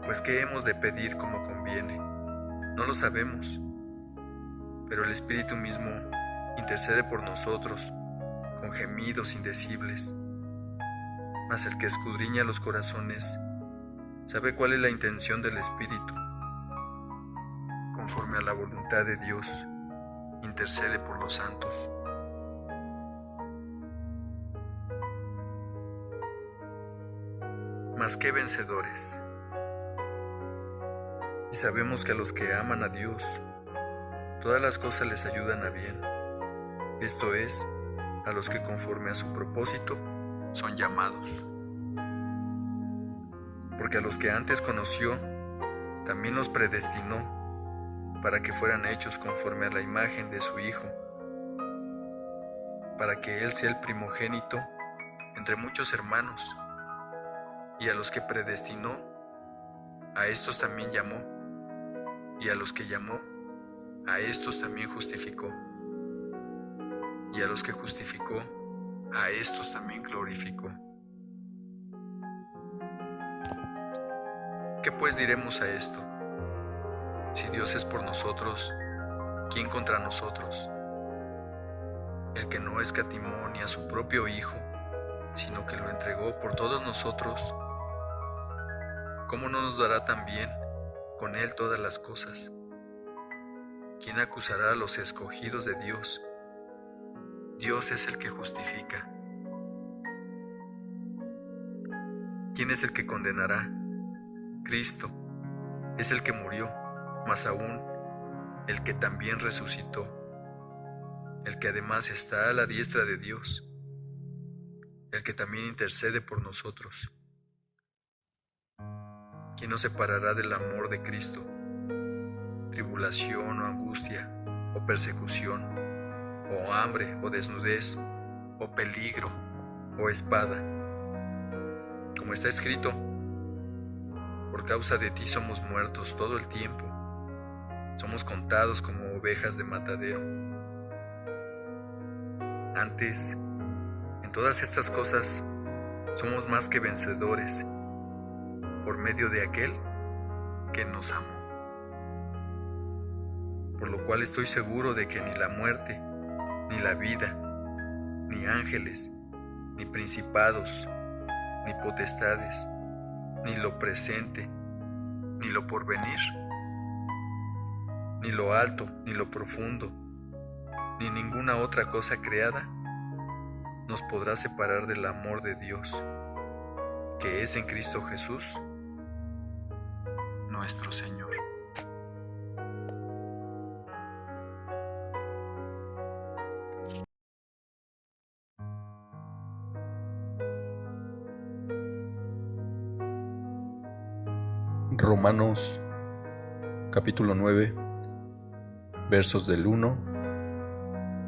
Pues ¿qué hemos de pedir como conviene? No lo sabemos, pero el Espíritu mismo intercede por nosotros con gemidos indecibles. Mas el que escudriña los corazones sabe cuál es la intención del Espíritu. Conforme a la voluntad de Dios, intercede por los santos. Mas qué vencedores. Y sabemos que a los que aman a Dios, todas las cosas les ayudan a bien. Esto es, a los que conforme a su propósito son llamados. Porque a los que antes conoció, también los predestinó para que fueran hechos conforme a la imagen de su Hijo, para que Él sea el primogénito entre muchos hermanos. Y a los que predestinó, a estos también llamó. Y a los que llamó, a estos también justificó. Y a los que justificó, a estos también glorificó. ¿Qué pues diremos a esto? Si Dios es por nosotros, ¿quién contra nosotros? El que no escatimó ni a su propio Hijo, sino que lo entregó por todos nosotros, ¿cómo no nos dará también con Él todas las cosas? ¿Quién acusará a los escogidos de Dios? Dios es el que justifica. ¿Quién es el que condenará? Cristo es el que murió, más aún el que también resucitó, el que además está a la diestra de Dios, el que también intercede por nosotros. ¿Quién nos separará del amor de Cristo? ¿Tribulación o angustia, o persecución, o hambre, o desnudez, o peligro, o espada? Como está escrito, por causa de ti somos muertos todo el tiempo, somos contados como ovejas de matadero. Antes, en todas estas cosas, somos más que vencedores por medio de aquel que nos amó. Por lo cual estoy seguro de que ni la muerte, ni la vida, ni ángeles, ni principados, ni potestades, ni lo presente, ni lo porvenir, ni lo alto, ni lo profundo, ni ninguna otra cosa creada nos podrá separar del amor de Dios, que es en Cristo Jesús, nuestro Señor. Romanos capítulo 9, versos del 1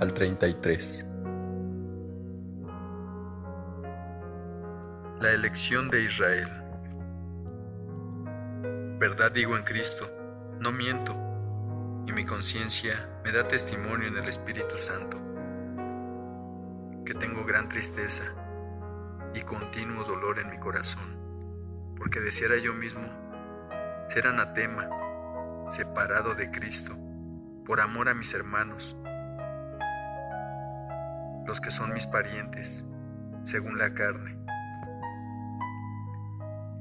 al 33. La elección de Israel. Verdad digo en Cristo, no miento, y mi conciencia me da testimonio en el Espíritu Santo, que tengo gran tristeza y continuo dolor en mi corazón, porque deseara yo mismo ser anatema, separado de Cristo, por amor a mis hermanos, los que son mis parientes, según la carne,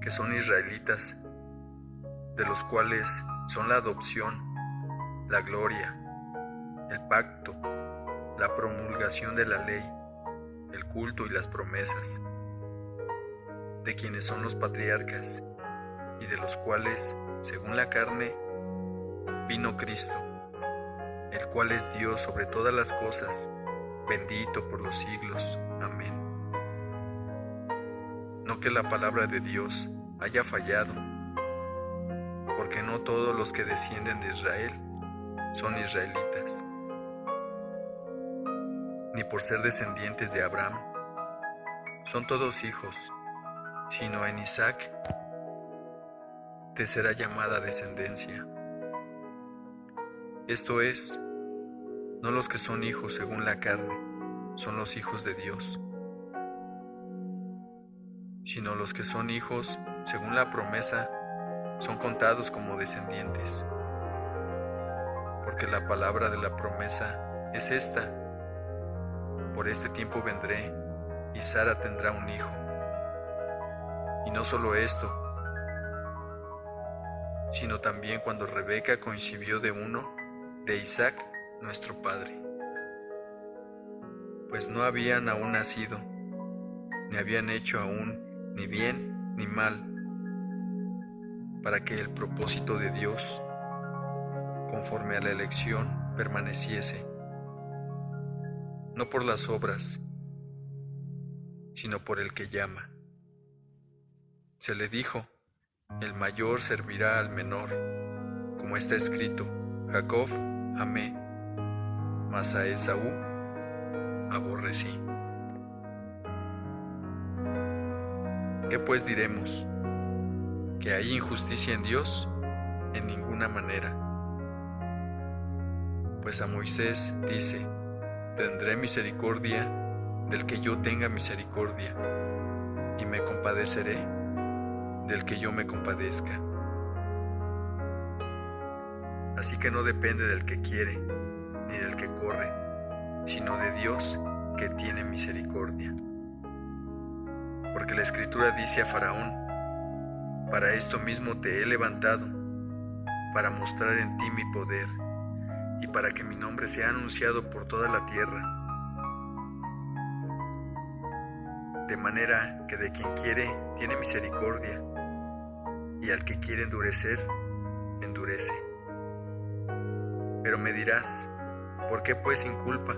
que son israelitas, de los cuales son la adopción, la gloria, el pacto, la promulgación de la ley, el culto y las promesas, de quienes son los patriarcas, y de los cuales, según la carne, vino Cristo, el cual es Dios sobre todas las cosas, bendito por los siglos. Amén. No que la palabra de Dios haya fallado, porque no todos los que descienden de Israel son israelitas, ni por ser descendientes de Abraham son todos hijos, sino en Isaac te será llamada descendencia. Esto es, no los que son hijos según la carne son los hijos de Dios, sino los que son hijos según la promesa son contados como descendientes. Porque la palabra de la promesa es esta: por este tiempo vendré y Sara tendrá un hijo. Y no solo esto, sino también cuando Rebeca concibió de uno, de Isaac, nuestro padre. Pues no habían aún nacido, ni habían hecho aún ni bien ni mal, para que el propósito de Dios, conforme a la elección, permaneciese, no por las obras, sino por el que llama. Se le dijo: el mayor servirá al menor, como está escrito: Jacob amé, mas a Esaú aborrecí. ¿Qué pues diremos? ¿Que hay injusticia en Dios? En ninguna manera. Pues a Moisés dice: tendré misericordia del que yo tenga misericordia, y me compadeceré del que yo me compadezca. Así que no depende del que quiere, ni del que corre, sino de Dios que tiene misericordia. Porque la Escritura dice a Faraón: para esto mismo te he levantado, para mostrar en ti mi poder, y para que mi nombre sea anunciado por toda la tierra. De manera que de quien quiere tiene misericordia, y al que quiere endurecer, endurece. Pero me dirás: ¿por qué pues sin culpa?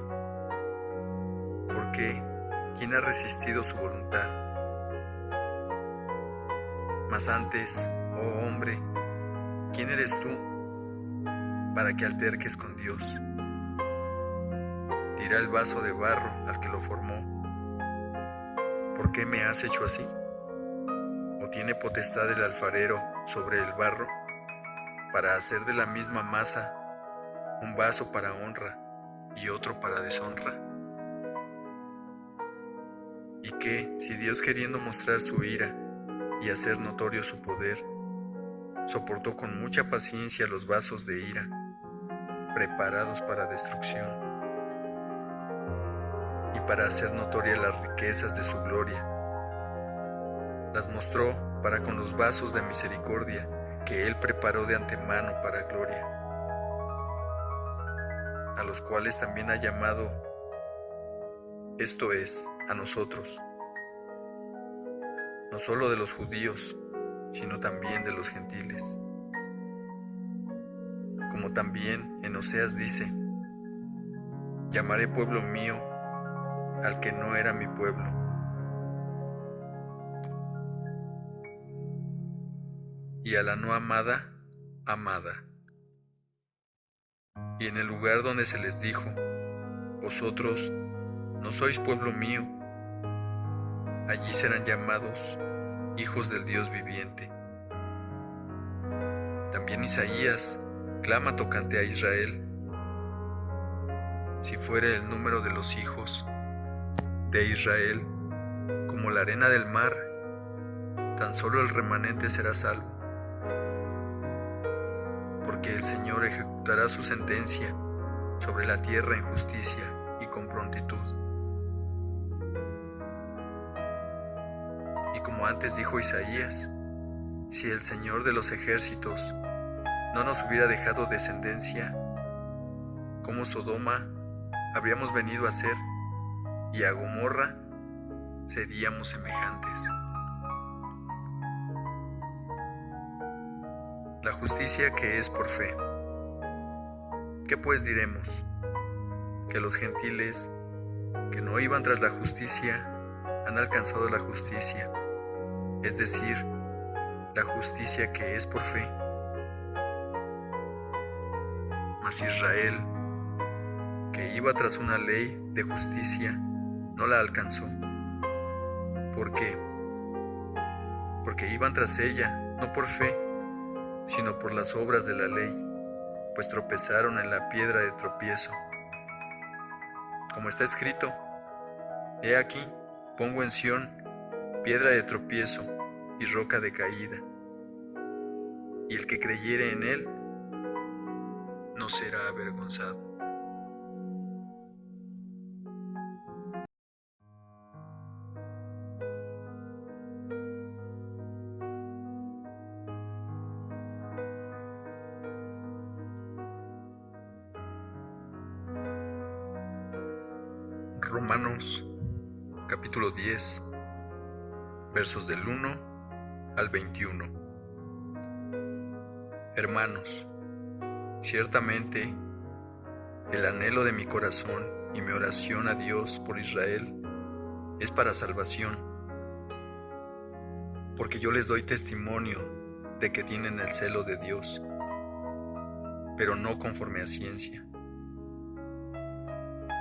Porque ¿quién ha resistido su voluntad? Mas antes, oh hombre, ¿quién eres tú para que alterques con Dios? Dirá el vaso de barro al que lo formó: ¿por qué me has hecho así? ¿O tiene potestad el alfarero sobre el barro para hacer de la misma masa un vaso para honra y otro para deshonra? y que, si Dios, queriendo mostrar su ira y hacer notorio su poder, soportó con mucha paciencia los vasos de ira, preparados para destrucción, y para hacer notorias las riquezas de su gloria, las mostró para con los vasos de misericordia que Él preparó de antemano para gloria, a los cuales también ha llamado, esto es, a nosotros, no solo de los judíos, sino también de los gentiles. Como también en Oseas dice: llamaré pueblo mío al que no era mi pueblo. Y a la no amada, amada. Y en el lugar donde se les dijo: vosotros no sois pueblo mío, allí serán llamados hijos del Dios viviente. También Isaías clama tocante a Israel: si fuere el número de los hijos de Israel como la arena del mar, tan solo el remanente será salvo. Porque el Señor ejecutará su sentencia sobre la tierra en justicia y con prontitud. Y como antes dijo Isaías: si el Señor de los ejércitos no nos hubiera dejado descendencia, como Sodoma habríamos venido a ser, y a Gomorra seríamos semejantes. La justicia que es por fe. ¿Qué pues diremos? Que los gentiles que no iban tras la justicia han alcanzado la justicia, es decir, la justicia que es por fe. Mas Israel, que iba tras una ley de justicia, no la alcanzó. ¿Por qué? Porque iban tras ella, no por fe, sino por las obras de la ley, pues tropezaron en la piedra de tropiezo. Como está escrito: he aquí, pongo en Sión piedra de tropiezo y roca de caída, y el que creyere en él no será avergonzado. Romanos capítulo 10, versos del 1 al 21. Hermanos, ciertamente el anhelo de mi corazón y mi oración a Dios por Israel es para salvación, porque yo les doy testimonio de que tienen el celo de Dios, pero no conforme a ciencia.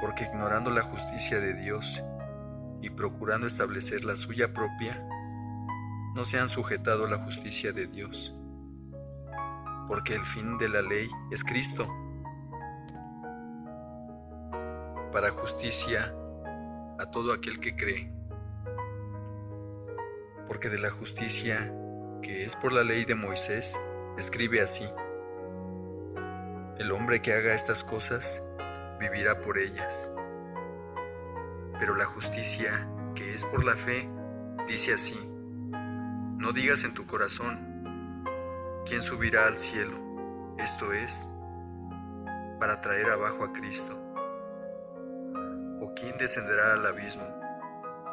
Porque ignorando la justicia de Dios y procurando establecer la suya propia, no se han sujetado a la justicia de Dios. Porque el fin de la ley es Cristo, para justicia a todo aquel que cree. Porque de la justicia que es por la ley de Moisés, escribe así: el hombre que haga estas cosas vivirá por ellas. Pero la justicia que es por la fe dice así: no digas en tu corazón: ¿quién subirá al cielo? Esto es, para traer abajo a Cristo. ¿O quién descenderá al abismo?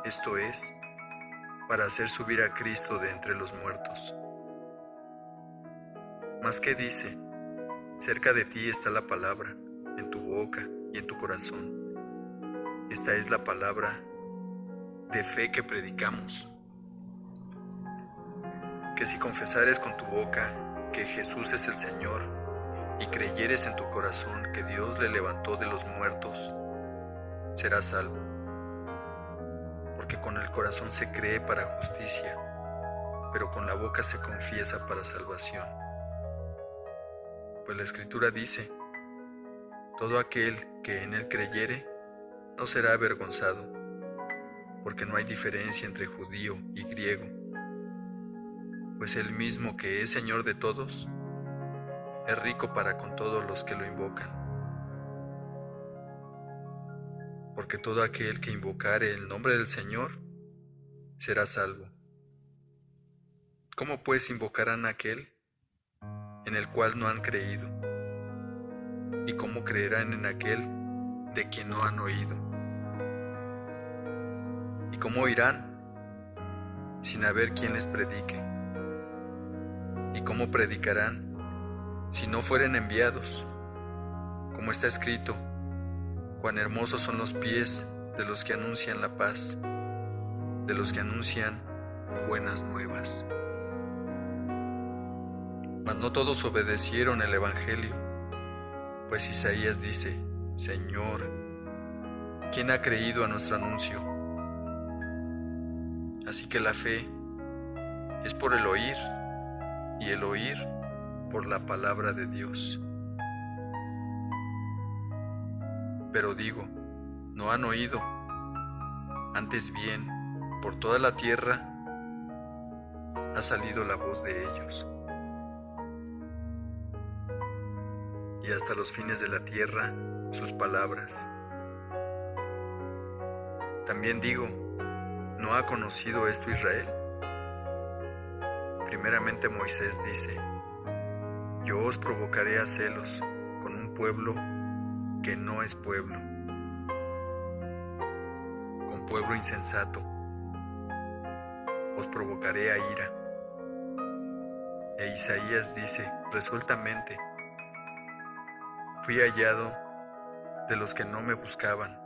Esto es, para hacer subir a Cristo de entre los muertos. Mas ¿qué dice? Cerca de ti está la palabra, en tu boca y en tu corazón. Esta es la palabra de fe que predicamos. Que si confesares con tu boca que Jesús es el Señor y creyeres en tu corazón que Dios le levantó de los muertos, serás salvo. Porque con el corazón se cree para justicia, pero con la boca se confiesa para salvación. Pues la Escritura dice: todo aquel que en él creyere no será avergonzado, porque no hay diferencia entre judío y griego, pues el mismo que es Señor de todos, es rico para con todos los que lo invocan. Porque todo aquel que invocare el nombre del Señor será salvo. ¿Cómo pues invocarán a aquel en el cual no han creído? ¿Y cómo creerán en aquel de quien no han oído? ¿Y cómo oirán sin haber quien les predique? ¿Y cómo predicarán si no fueren enviados? Como está escrito: cuán hermosos son los pies de los que anuncian la paz, de los que anuncian buenas nuevas. Mas no todos obedecieron el evangelio, pues Isaías dice: Señor, ¿quién ha creído a nuestro anuncio? Así que la fe es por el oír, y el oír por la palabra de Dios. Pero digo, no han oído, antes bien, por toda la tierra ha salido la voz de ellos. Y hasta los fines de la tierra sus palabras. También digo, ¿no ha conocido esto Israel? Primeramente Moisés dice: yo os provocaré a celos con un pueblo que no es pueblo, con pueblo insensato os provocaré a ira. E Isaías dice resueltamente: fui hallado de los que no me buscaban,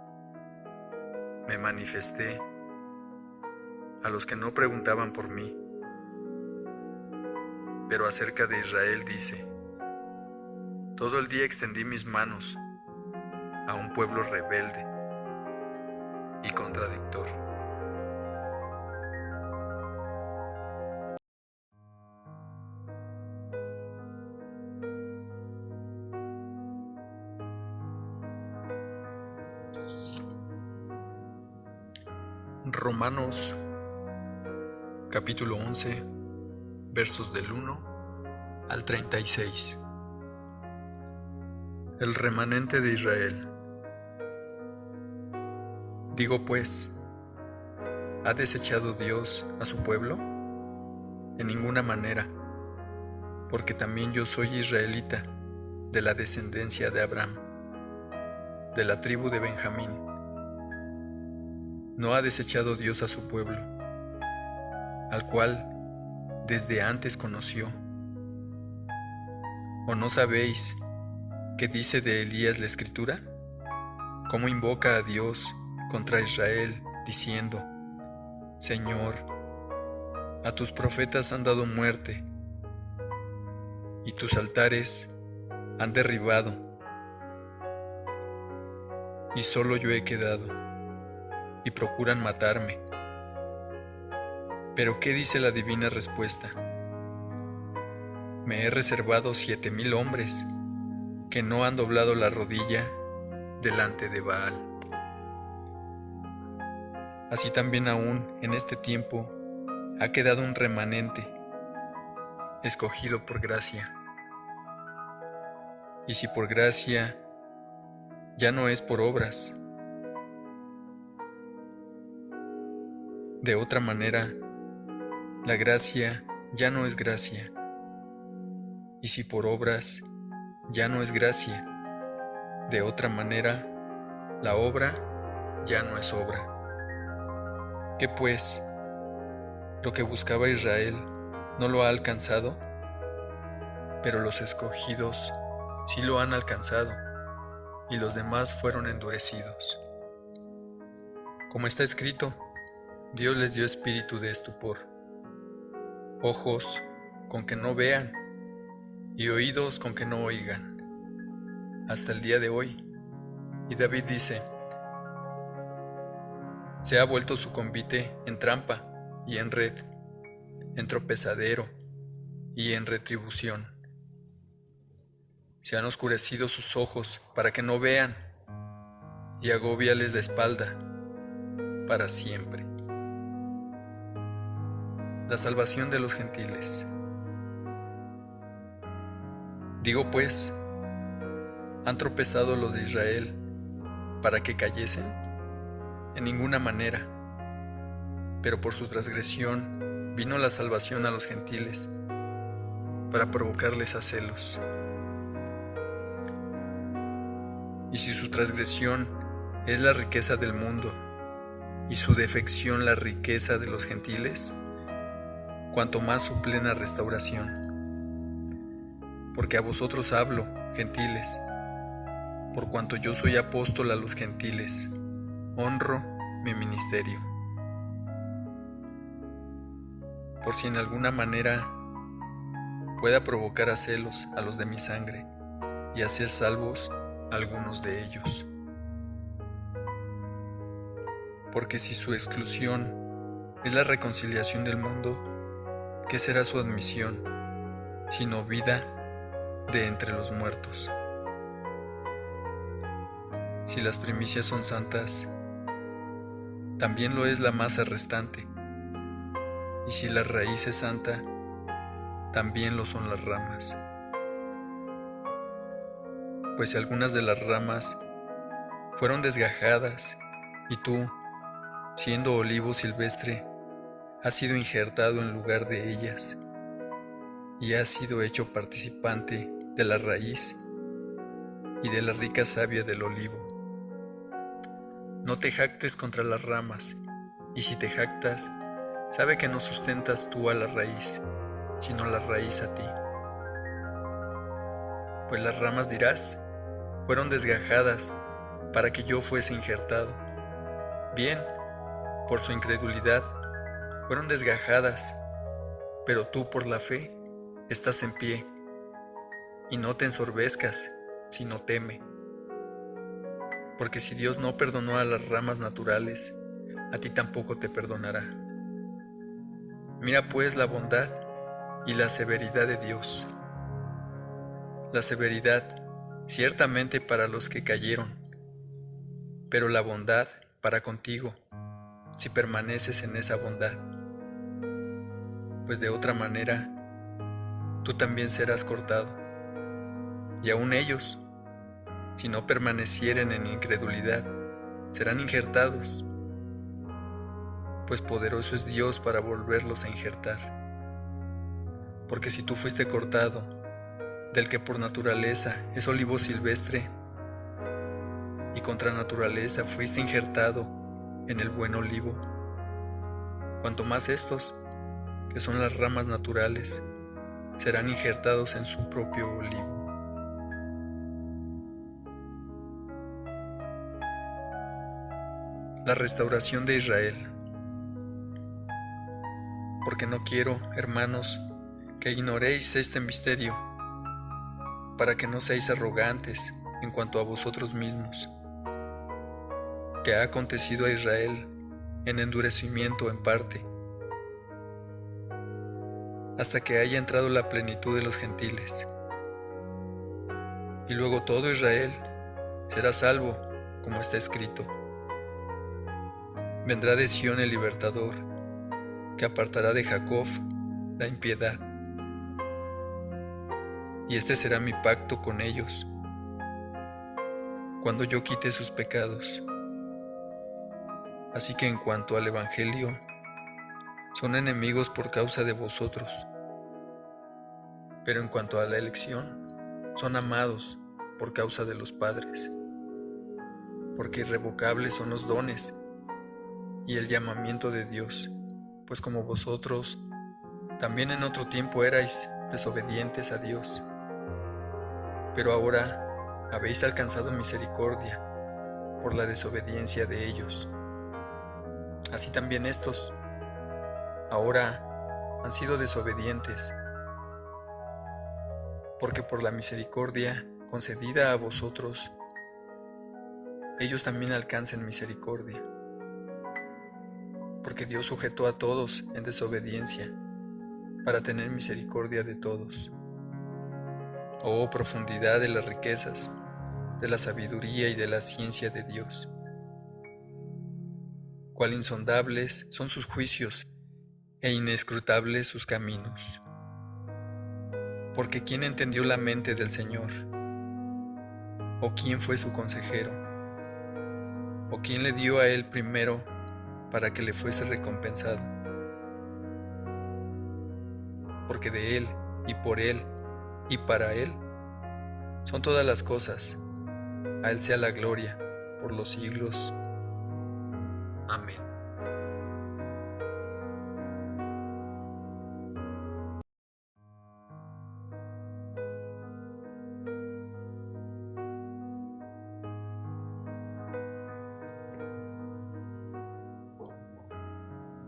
me manifesté a los que no preguntaban por mí. Pero acerca de Israel dice: todo el día extendí mis manos a un pueblo rebelde y contradictor. Romanos capítulo 11, versos del 1 al 36. El remanente de Israel. Digo pues, ¿ha desechado Dios a su pueblo? En ninguna manera, porque también yo soy israelita, de la descendencia de Abraham, de la tribu de Benjamín. ¿No ha desechado Dios a su pueblo, al cual desde antes conoció? ¿O no sabéis qué dice de Elías la Escritura? ¿Cómo invoca a Dios contra Israel, diciendo: Señor, a tus profetas han dado muerte, y tus altares han derribado, y solo yo he quedado, y procuran matarme? Pero ¿qué dice la divina respuesta? Me he reservado 7,000 hombres que no han doblado la rodilla delante de Baal. Así también aún en este tiempo ha quedado un remanente, escogido por gracia. Y si por gracia, ya no es por obras. De otra manera, la gracia ya no es gracia. Y si por obras, ya no es gracia. De otra manera, la obra ya no es obra. ¿Qué pues? ¿Lo que buscaba Israel no lo ha alcanzado? Pero los escogidos sí lo han alcanzado, y los demás fueron endurecidos. Como está escrito, Dios les dio espíritu de estupor, ojos con que no vean y oídos con que no oigan, hasta el día de hoy. Y David dice: se ha vuelto su convite en trampa y en red, en tropezadero y en retribución. Se han oscurecido sus ojos para que no vean, y agóbiales la espalda para siempre. La salvación de los gentiles. Digo pues, ¿han tropezado los de Israel para que cayesen? En ninguna manera, pero por su transgresión vino la salvación a los gentiles, para provocarles a celos. Y si su transgresión es la riqueza del mundo, y su defección la riqueza de los gentiles, cuanto más su plena restauración. Porque a vosotros hablo, gentiles, por cuanto yo soy apóstol a los gentiles, honro mi ministerio. Por si en alguna manera pueda provocar a celos a los de mi sangre, y hacer salvos a algunos de ellos. Porque si su exclusión es la reconciliación del mundo, ¿qué será su admisión, sino vida de entre los muertos? Si las primicias son santas, también lo es la masa restante, y si la raíz es santa, también lo son las ramas. Pues si algunas de las ramas fueron desgajadas, y tú, siendo olivo silvestre, has sido injertado en lugar de ellas, y has sido hecho participante de la raíz y de la rica savia del olivo. No te jactes contra las ramas, y si te jactas, sabe que no sustentas tú a la raíz, sino la raíz a ti. Pues las ramas, dirás, fueron desgajadas para que yo fuese injertado. Bien, por su incredulidad fueron desgajadas, pero tú por la fe estás en pie, y no te ensorbezcas, sino teme. Porque si Dios no perdonó a las ramas naturales, a ti tampoco te perdonará. Mira pues la bondad y la severidad de Dios. La severidad ciertamente para los que cayeron, pero la bondad para contigo, si permaneces en esa bondad. Pues de otra manera, tú también serás cortado. Y aun ellos, si no permanecieren en incredulidad, serán injertados, pues poderoso es Dios para volverlos a injertar. Porque si tú fuiste cortado del que por naturaleza es olivo silvestre, y contra naturaleza fuiste injertado en el buen olivo, cuanto más estos, que son las ramas naturales, serán injertados en su propio olivo. La restauración de Israel. Porque no quiero, hermanos, que ignoréis este misterio, para que no seáis arrogantes en cuanto a vosotros mismos, que ha acontecido a Israel en endurecimiento en parte, hasta que haya entrado la plenitud de los gentiles. Y luego todo Israel será salvo, como está escrito. Vendrá de Sión el libertador, que apartará de Jacob la impiedad. Y este será mi pacto con ellos, cuando yo quite sus pecados. Así que en cuanto al Evangelio, son enemigos por causa de vosotros, pero en cuanto a la elección, son amados por causa de los padres, porque irrevocables son los dones y el llamamiento de Dios, pues como vosotros también en otro tiempo erais desobedientes a Dios, pero ahora habéis alcanzado misericordia por la desobediencia de ellos. Así también estos ahora han sido desobedientes, porque por la misericordia concedida a vosotros, ellos también alcancen misericordia. Porque Dios sujetó a todos en desobediencia, para tener misericordia de todos. Oh profundidad de las riquezas, de la sabiduría y de la ciencia de Dios. Cuán insondables son sus juicios e inescrutables sus caminos. Porque ¿quién entendió la mente del Señor? ¿O quién fue su consejero? ¿O quién le dio a él primero para que le fuese recompensado? Porque de él, y por él, y para él, son todas las cosas. A él sea la gloria por los siglos. Amén.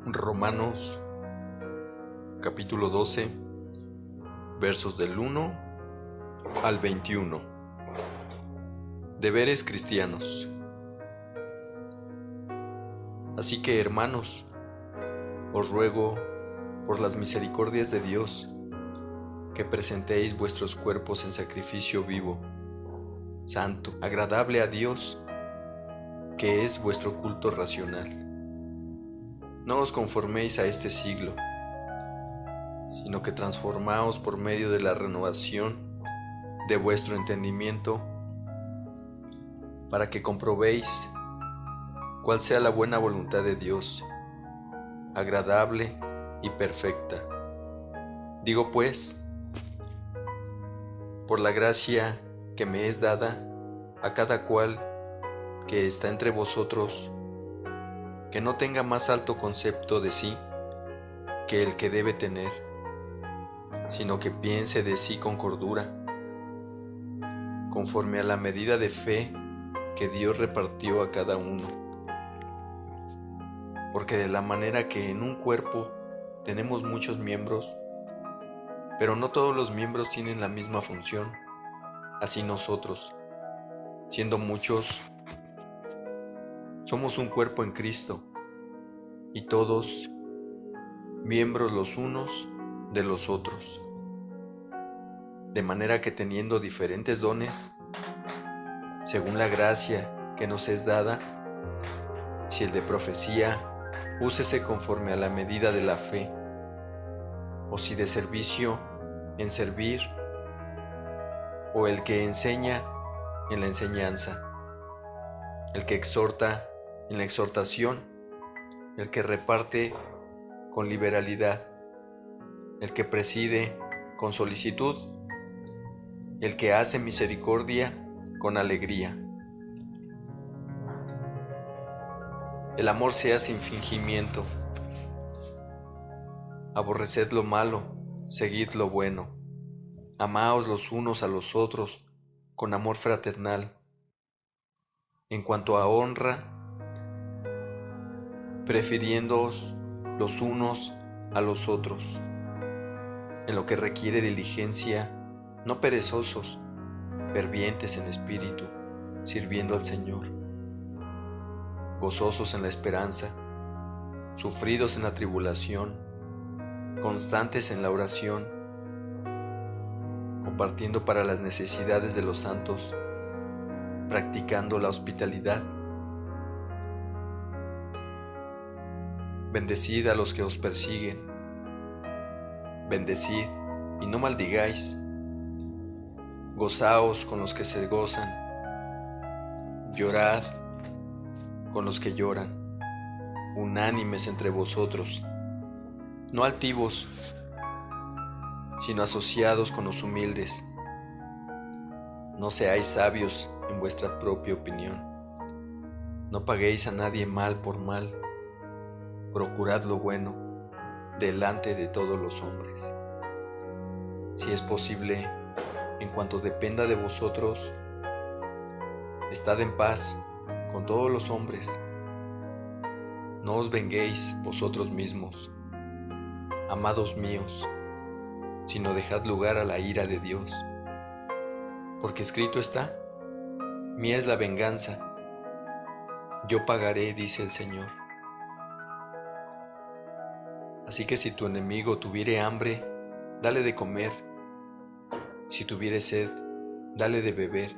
Romanos capítulo 12, versos del 1 al 21. Deberes cristianos. Así que, hermanos, os ruego por las misericordias de Dios que presentéis vuestros cuerpos en sacrificio vivo, santo, agradable a Dios, que es vuestro culto racional. No os conforméis a este siglo, sino que transformaos por medio de la renovación de vuestro entendimiento, para que comprobéis cuál sea la buena voluntad de Dios, agradable y perfecta. Digo pues, por la gracia que me es dada, a cada cual que está entre vosotros, que no tenga más alto concepto de sí que el que debe tener, sino que piense de sí con cordura, conforme a la medida de fe que Dios repartió a cada uno. Porque de la manera que en un cuerpo tenemos muchos miembros, pero no todos los miembros tienen la misma función, así nosotros, siendo muchos, somos un cuerpo en Cristo, y todos miembros los unos de los otros. De manera que teniendo diferentes dones, según la gracia que nos es dada, si el de profecía, úsese conforme a la medida de la fe, o si de servicio, en servir, o el que enseña, en la enseñanza, el que exhorta, en la exhortación, el que reparte con liberalidad, el que preside con solicitud, el que hace misericordia con alegría. El amor sea sin fingimiento. Aborreced lo malo, seguid lo bueno. Amaos los unos a los otros con amor fraternal. En cuanto a honra, prefiriéndoos los unos a los otros. En lo que requiere diligencia, no perezosos, fervientes en espíritu, sirviendo al Señor. Gozosos en la esperanza, sufridos en la tribulación, constantes en la oración, compartiendo para las necesidades de los santos, practicando la hospitalidad. Bendecid a los que os persiguen, bendecid y no maldigáis, gozaos con los que se gozan, llorad con los que lloran, unánimes entre vosotros, no altivos, sino asociados con los humildes. No seáis sabios en vuestra propia opinión, no paguéis a nadie mal por mal, procurad lo bueno delante de todos los hombres. Si es posible, en cuanto dependa de vosotros, estad en paz con todos los hombres. No os venguéis vosotros mismos, amados míos, sino dejad lugar a la ira de Dios. Porque escrito está: mía es la venganza, yo pagaré, dice el Señor. Así que si tu enemigo tuviere hambre, dale de comer; si tuviere sed, dale de beber,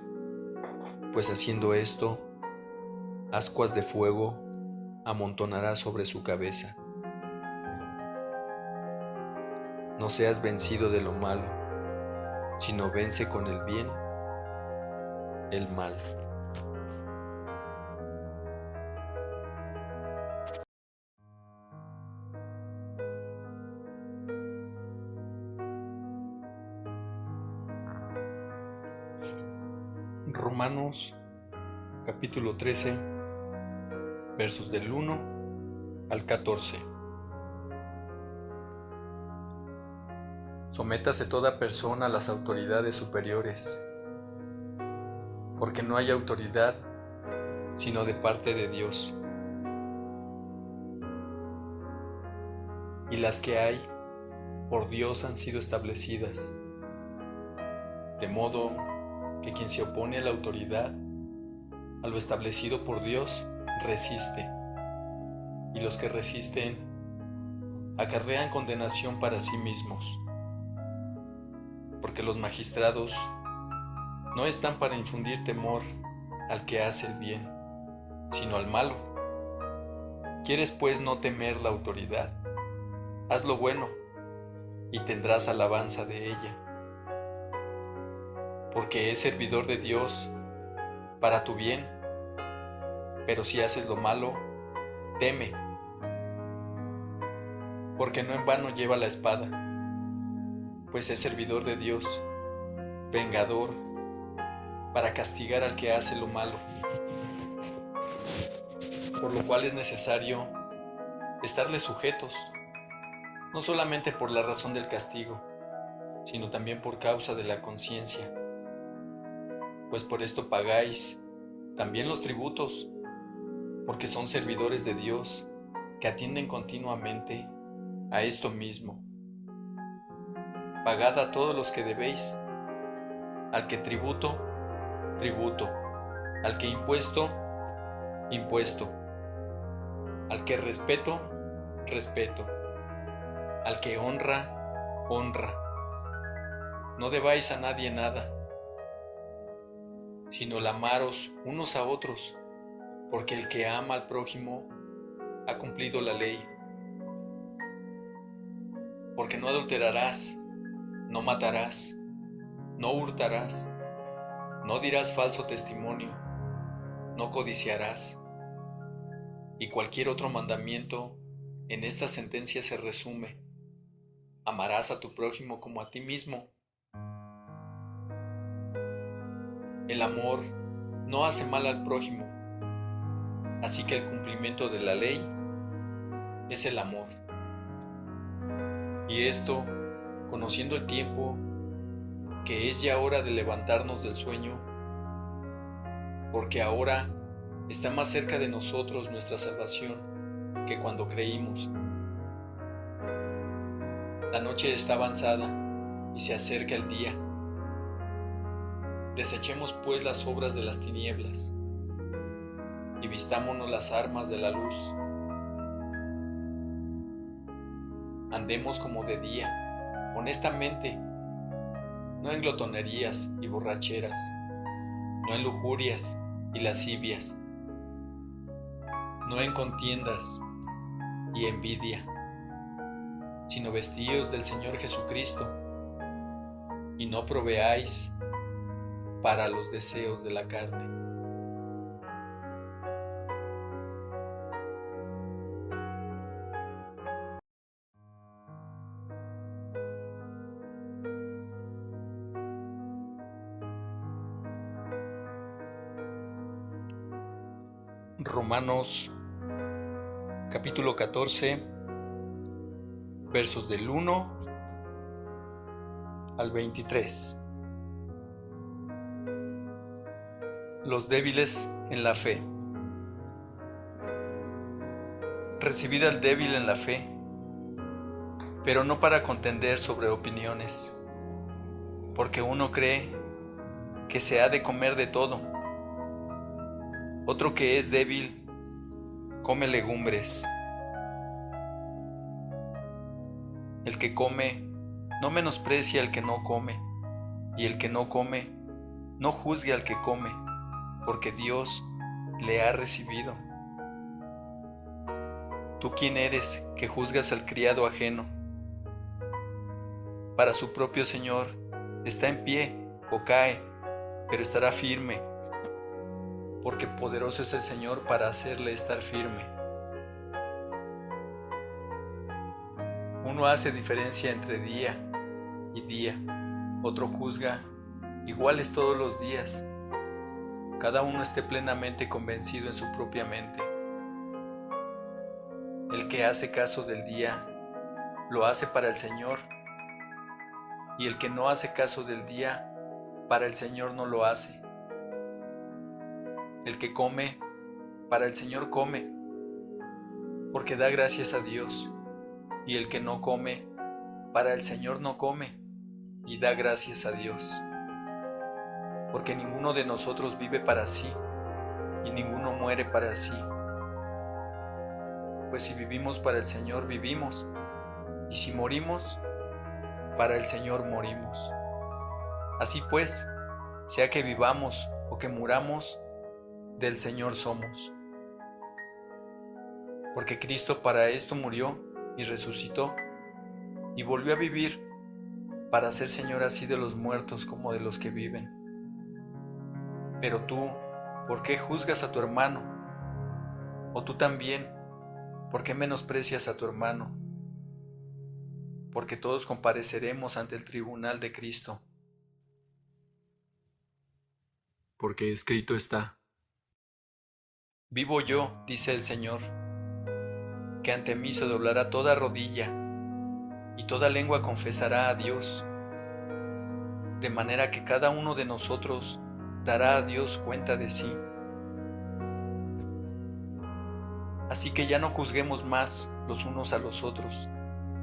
pues haciendo esto, ascuas de fuego amontonará sobre su cabeza. no seas vencido de lo malo, sino vence con el bien el mal. Romanos capítulo 13, versos del 1 al 14. Sométase toda persona a las autoridades superiores, porque no hay autoridad sino de parte de Dios. Y las que hay, por Dios han sido establecidas, de modo que quien se opone a la autoridad, a lo establecido por Dios, resiste, y los que resisten acarrean condenación para sí mismos, porque los magistrados no están para infundir temor al que hace el bien, sino al malo. ¿Quieres pues no temer la autoridad? Haz lo bueno, y tendrás alabanza de ella, porque es servidor de Dios para tu bien. Pero si haces lo malo, teme, porque no en vano lleva la espada, pues es servidor de Dios, vengador, para castigar al que hace lo malo. Por lo cual es necesario estarle sujetos, no solamente por la razón del castigo, sino también por causa de la conciencia. Pues por esto pagáis también los tributos, porque son servidores de Dios que atienden continuamente a esto mismo. Pagad a todos los que debéis, al que tributo, tributo, al que impuesto, impuesto, al que respeto, respeto, al que honra, honra. No debáis a nadie nada, sino el amaros unos a otros, porque el que ama al prójimo ha cumplido la ley. Porque no adulterarás, no matarás, no hurtarás, no dirás falso testimonio, no codiciarás. Y cualquier otro mandamiento en esta sentencia se resume: amarás a tu prójimo como a ti mismo. El amor no hace mal al prójimo, así que el cumplimiento de la ley es el amor. Y esto, conociendo el tiempo, que es ya hora de levantarnos del sueño, porque ahora está más cerca de nosotros nuestra salvación que cuando creímos. La noche está avanzada y se acerca el día. Desechemos pues las obras de las tinieblas y vistámonos las armas de la luz. Andemos como de día, honestamente, no en glotonerías y borracheras, no en lujurias y lascivias, no en contiendas y envidia, sino vestíos del Señor Jesucristo, y no proveáis para los deseos de la carne. Romanos capítulo 14, versos del 1 al 23. Los débiles en la fe. Recibid al débil en la fe, pero no para contender sobre opiniones, porque uno cree que se ha de comer de todo. Otro que es débil come legumbres. El que come no menosprecia al que no come, y el que no come no juzgue al que come, porque Dios le ha recibido. ¿Tú quién eres que juzgas al criado ajeno? para su propio Señor, está en pie o cae, pero estará firme, porque poderoso es el Señor para hacerle estar firme. Uno hace diferencia entre día y día, otro juzga iguales todos los días. Cada uno esté plenamente convencido en su propia mente. El que hace caso del día, lo hace para el Señor, y el que no hace caso del día, para el Señor no lo hace. El que come, para el Señor come, porque da gracias a Dios, y el que no come, para el Señor no come, y da gracias a Dios. Porque ninguno de nosotros vive para sí, y ninguno muere para sí. Pues si vivimos para el Señor, vivimos, y si morimos, para el Señor morimos. Así pues, sea que vivamos o que muramos, del Señor somos. Porque Cristo para esto murió y resucitó, y volvió a vivir, para ser Señor así de los muertos como de los que viven. Pero tú, ¿por qué juzgas a tu hermano? O tú también, ¿por qué menosprecias a tu hermano? Porque todos compareceremos ante el tribunal de Cristo. Porque escrito está: Vivo yo, dice el Señor, que ante mí se doblará toda rodilla, y toda lengua confesará a Dios, de manera que cada uno de nosotros dará a Dios cuenta de sí. Así que ya no juzguemos más los unos a los otros,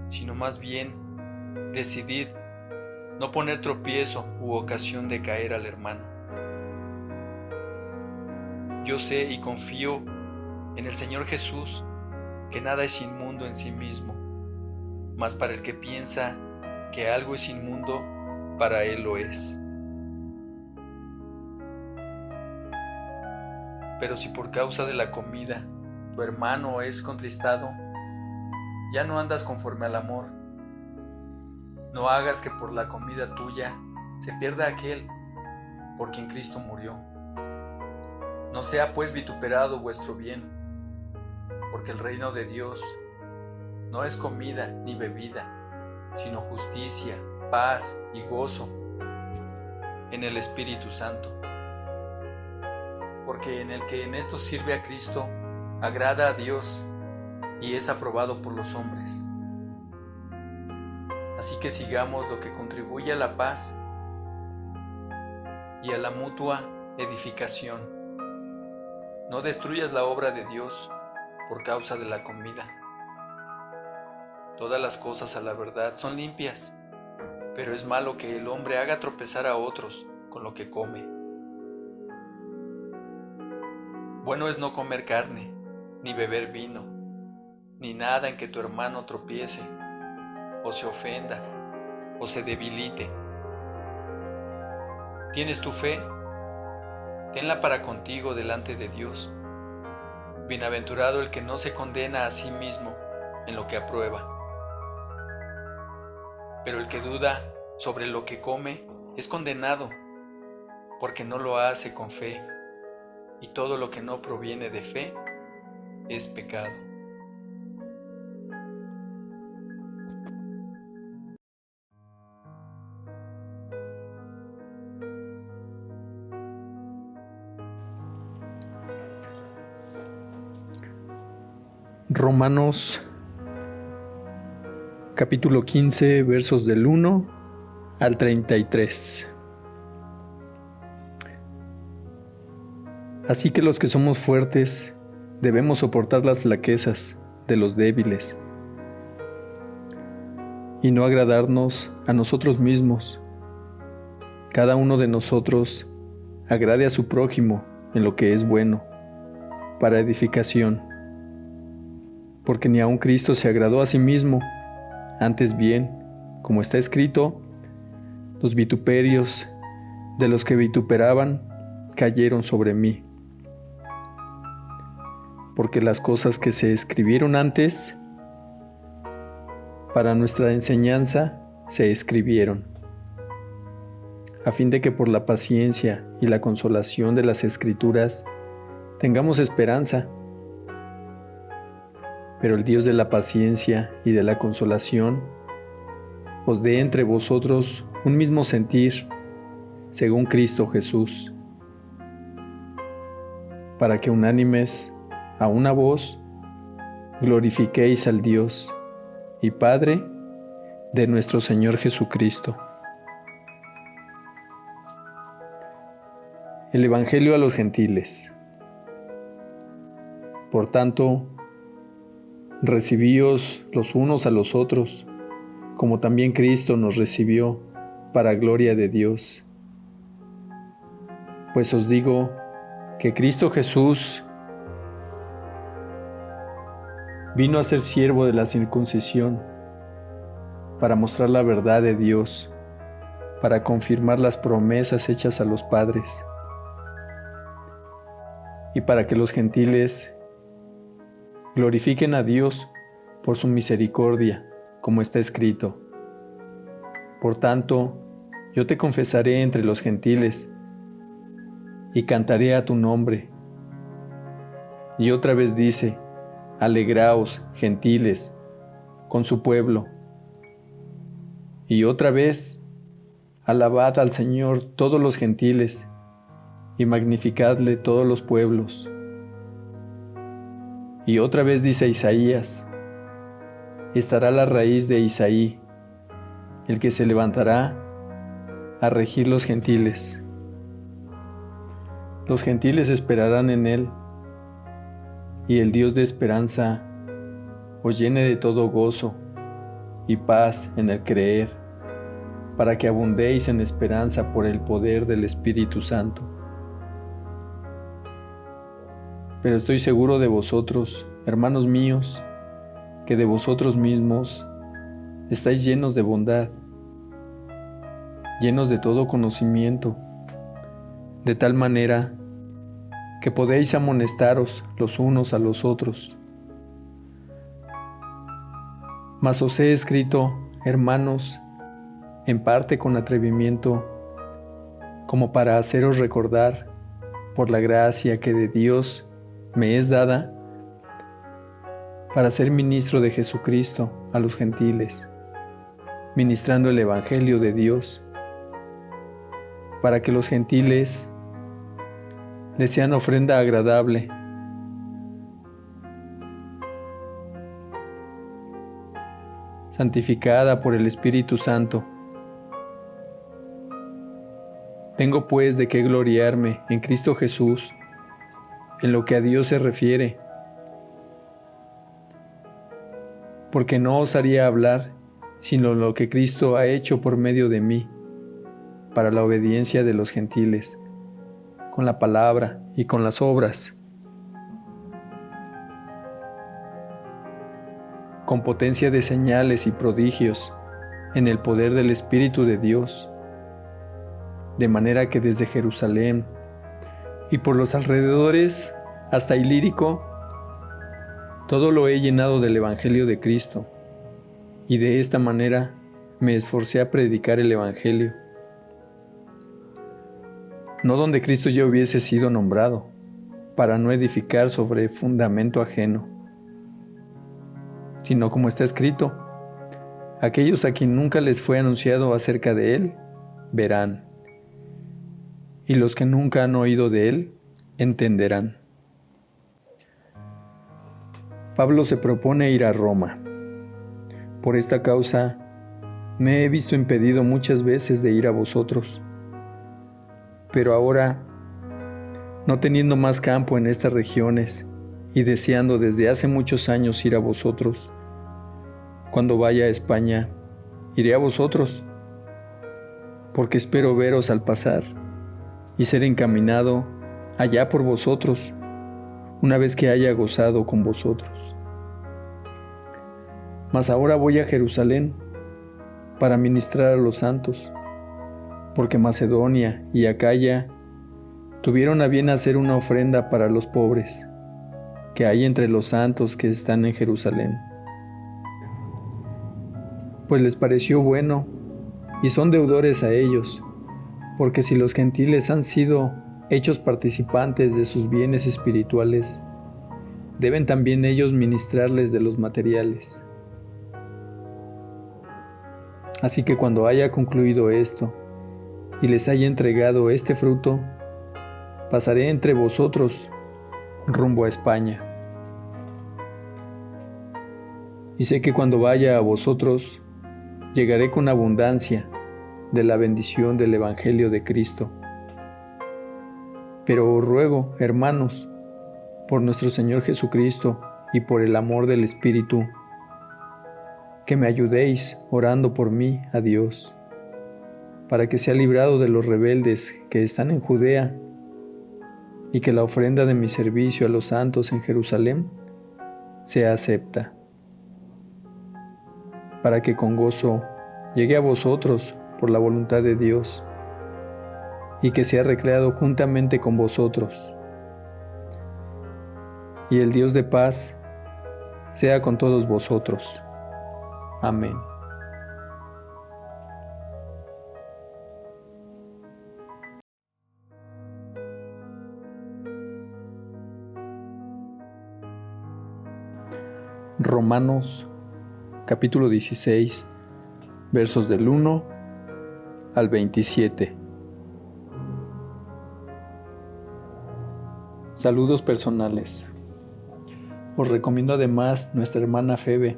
sino más bien decidid no poner tropiezo u ocasión de caer al hermano. Yo sé y confío en el Señor Jesús que nada es inmundo en sí mismo, mas para el que piensa que algo es inmundo, para él lo es. Pero si por causa de la comida tu hermano es contristado, ya no andas conforme al amor. No hagas que por la comida tuya se pierda aquel por quien Cristo murió. No sea pues vituperado vuestro bien, porque el reino de Dios no es comida ni bebida, sino justicia, paz y gozo en el Espíritu Santo. Porque en el que en esto sirve a Cristo, agrada a Dios y es aprobado por los hombres. Así que sigamos lo que contribuye a la paz y a la mutua edificación. No destruyas la obra de Dios por causa de la comida. Todas las cosas a la verdad son limpias, pero es malo que el hombre haga tropezar a otros con lo que come. Bueno es no comer carne, ni beber vino, ni nada en que tu hermano tropiece, o se ofenda, o se debilite. ¿Tienes tu fe? Tenla para contigo delante de Dios. Bienaventurado el que no se condena a sí mismo en lo que aprueba. Pero el que duda sobre lo que come es condenado, porque no lo hace con fe, y todo lo que no proviene de fe es pecado. Romanos capítulo 15, versos del 1 al 33. Así que los que somos fuertes debemos soportar las flaquezas de los débiles y no agradarnos a nosotros mismos. Cada uno de nosotros agrade a su prójimo en lo que es bueno, para edificación. Porque ni aun Cristo se agradó a sí mismo, antes bien, como está escrito, los vituperios de los que vituperaban cayeron sobre mí. Porque las cosas que se escribieron antes, para nuestra enseñanza, se escribieron, a fin de que por la paciencia y la consolación de las Escrituras tengamos esperanza. Pero el Dios de la paciencia y de la consolación os dé entre vosotros un mismo sentir, según Cristo Jesús, para que unánimes a una voz glorifiquéis al Dios y Padre de nuestro Señor Jesucristo. El Evangelio a los gentiles. Por tanto, recibíos los unos a los otros, como también Cristo nos recibió para gloria de Dios. Pues os digo que Cristo Jesús vino a ser siervo de la circuncisión, para mostrar la verdad de Dios, para confirmar las promesas hechas a los padres, y para que los gentiles glorifiquen a Dios por su misericordia, como está escrito. Por tanto, yo te confesaré entre los gentiles, y cantaré a tu nombre. Y otra vez dice, alegraos, gentiles, con su pueblo. Y otra vez, alabad al Señor todos los gentiles, y magnificadle todos los pueblos. Y otra vez dice Isaías, estará la raíz de Isaí, el que se levantará a regir los gentiles. Los gentiles esperarán en él, y el Dios de esperanza os llene de todo gozo y paz en el creer, para que abundéis en esperanza por el poder del Espíritu Santo. Pero estoy seguro de vosotros, hermanos míos, que de vosotros mismos estáis llenos de bondad, llenos de todo conocimiento, de tal manera que podéis amonestaros los unos a los otros. Mas os he escrito, hermanos, en parte con atrevimiento, como para haceros recordar, por la gracia que de Dios me es dada, para ser ministro de Jesucristo a los gentiles, ministrando el Evangelio de Dios, para que los gentiles les sean ofrenda agradable, santificada por el Espíritu Santo. Tengo pues de qué gloriarme en Cristo Jesús, en lo que a Dios se refiere, porque no osaría hablar sino lo que Cristo ha hecho por medio de mí, para la obediencia de los gentiles, con la palabra y con las obras, con potencia de señales y prodigios, en el poder del Espíritu de Dios, de manera que desde Jerusalén y por los alrededores hasta Ilírico, todo lo he llenado del Evangelio de Cristo, y de esta manera me esforcé a predicar el Evangelio, no donde Cristo ya hubiese sido nombrado, para no edificar sobre fundamento ajeno, sino como está escrito, aquellos a quien nunca les fue anunciado acerca de Él, verán, y los que nunca han oído de Él, entenderán. Pablo se propone ir a Roma. Por esta causa, me he visto impedido muchas veces de ir a vosotros. Pero ahora, no teniendo más campo en estas regiones y deseando desde hace muchos años ir a vosotros, cuando vaya a España, iré a vosotros, porque espero veros al pasar y ser encaminado allá por vosotros, una vez que haya gozado con vosotros. Mas ahora voy a Jerusalén para ministrar a los santos, porque Macedonia y Acaya tuvieron a bien hacer una ofrenda para los pobres que hay entre los santos que están en Jerusalén. Pues les pareció bueno y son deudores a ellos, porque si los gentiles han sido hechos participantes de sus bienes espirituales, deben también ellos ministrarles de los materiales. Así que cuando haya concluido esto y les haya entregado este fruto, pasaré entre vosotros rumbo a España. Y sé que cuando vaya a vosotros, llegaré con abundancia de la bendición del Evangelio de Cristo. Pero os ruego, hermanos, por nuestro Señor Jesucristo y por el amor del Espíritu, que me ayudéis orando por mí a Dios, para que sea librado de los rebeldes que están en Judea, y que la ofrenda de mi servicio a los santos en Jerusalén sea acepta, para que con gozo llegue a vosotros por la voluntad de Dios, y que sea recreado juntamente con vosotros. Y el Dios de paz sea con todos vosotros. Amén. Romanos capítulo 16, versos del 1 al 27. Saludos personales. Os recomiendo además nuestra hermana Febe,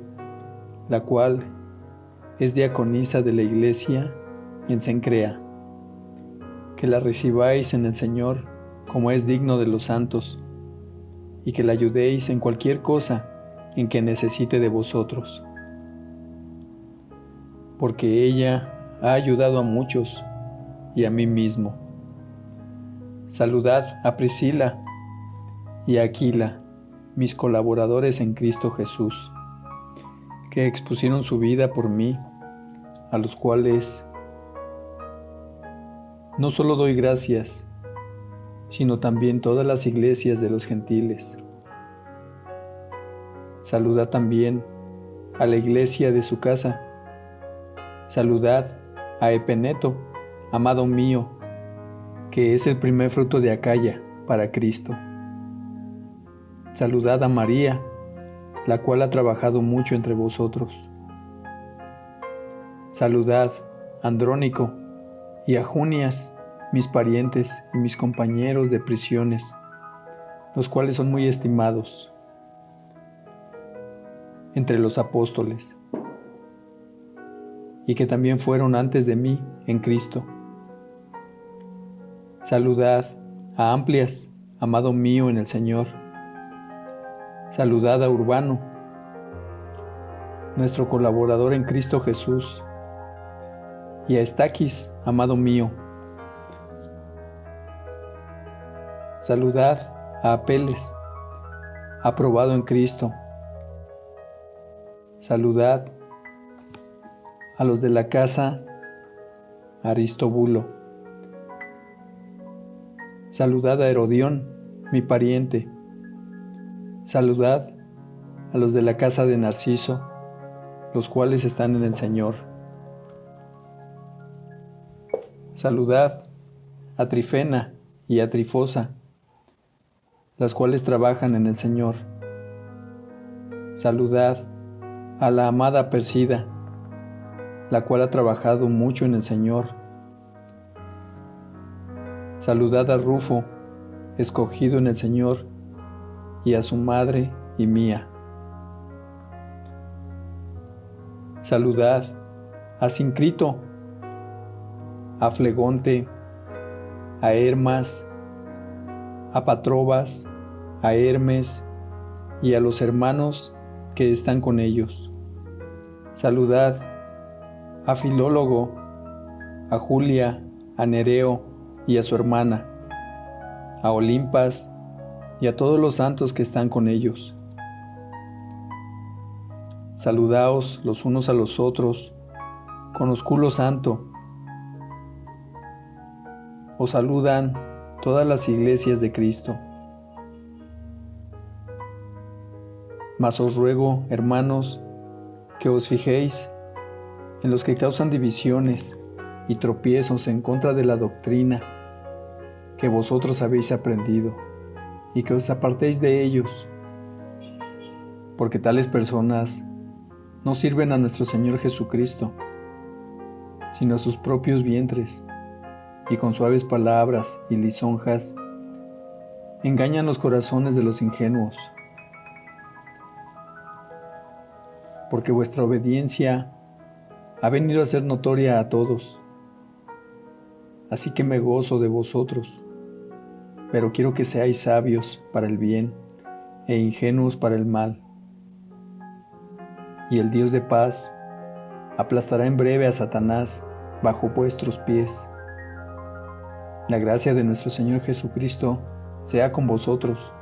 la cual es diaconisa de la iglesia en Cencrea. Que la recibáis en el Señor como es digno de los santos, y que la ayudéis en cualquier cosa en que necesite de vosotros. Porque ella ha ayudado a muchos y a mí mismo. Saludad a Priscila y a Aquila, mis colaboradores en Cristo Jesús, que expusieron su vida por mí, a los cuales no solo doy gracias, sino también todas las iglesias de los gentiles. Saludad también a la iglesia de su casa. Saludad a Epeneto, amado mío, que es el primer fruto de Acaya para Cristo. Saludad a María, la cual ha trabajado mucho entre vosotros. Saludad a Andrónico y a Junias, mis parientes y mis compañeros de prisiones, los cuales son muy estimados entre los apóstoles, y que también fueron antes de mí en Cristo. Saludad a Amplias, amado mío en el Señor. Saludad a Urbano, nuestro colaborador en Cristo Jesús, y a Estaquis, amado mío. Saludad a Apeles, aprobado en Cristo. Saludad a los de la casa Aristóbulo. Saludad a Herodión, mi pariente. Saludad a los de la casa de Narciso, los cuales están en el Señor. Saludad a Trifena y a Trifosa, las cuales trabajan en el Señor. Saludad a la amada Persida, la cual ha trabajado mucho en el Señor. Saludad a Rufo, escogido en el Señor, y a su madre y mía. Saludad a Sincrito, a Flegonte, a Hermas, a Patrobas, a Hermes y a los hermanos que están con ellos. Saludad a Filólogo, a Julia, a Nereo y a su hermana, a Olimpas y a todos los santos que están con ellos. Saludaos los unos a los otros con ósculo santo. Os saludan todas las iglesias de Cristo. Mas os ruego, hermanos, que os fijéis en los que causan divisiones y tropiezos en contra de la doctrina que vosotros habéis aprendido, y que os apartéis de ellos, porque tales personas no sirven a nuestro Señor Jesucristo, sino a sus propios vientres, y con suaves palabras y lisonjas engañan los corazones de los ingenuos. Porque vuestra obediencia ha venido a ser notoria a todos. Así que me gozo de vosotros, pero quiero que seáis sabios para el bien e ingenuos para el mal. Y el Dios de paz aplastará en breve a Satanás bajo vuestros pies. La gracia de nuestro Señor Jesucristo sea con vosotros.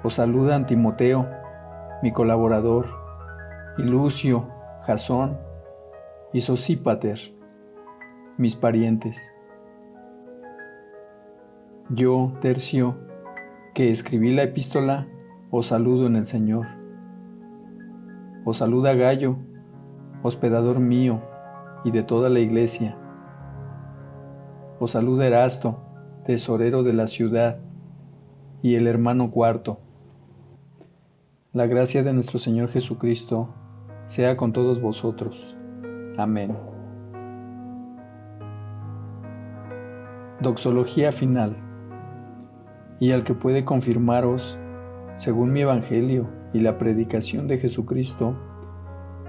Os saludan Timoteo, mi colaborador, y Lucio, Jasón y Sosípater, mis parientes. Yo, Tercio, que escribí la epístola, os saludo en el Señor. Os saluda Gayo, hospedador mío y de toda la iglesia. Os saluda Erasto, tesorero de la ciudad, y el hermano Cuarto. La gracia de nuestro Señor Jesucristo sea con todos vosotros. Amén. Doxología final. Y al que puede confirmaros, según mi evangelio y la predicación de Jesucristo,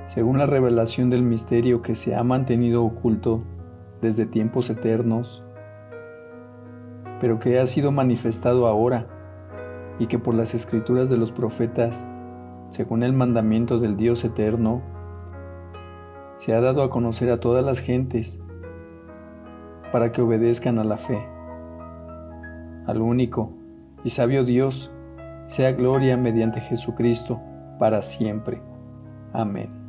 según la revelación del misterio que se ha mantenido oculto desde tiempos eternos, pero que ha sido manifestado ahora, y que por las escrituras de los profetas, según el mandamiento del Dios eterno, se ha dado a conocer a todas las gentes, para que obedezcan a la fe. Al único y sabio Dios, sea gloria mediante Jesucristo para siempre. Amén.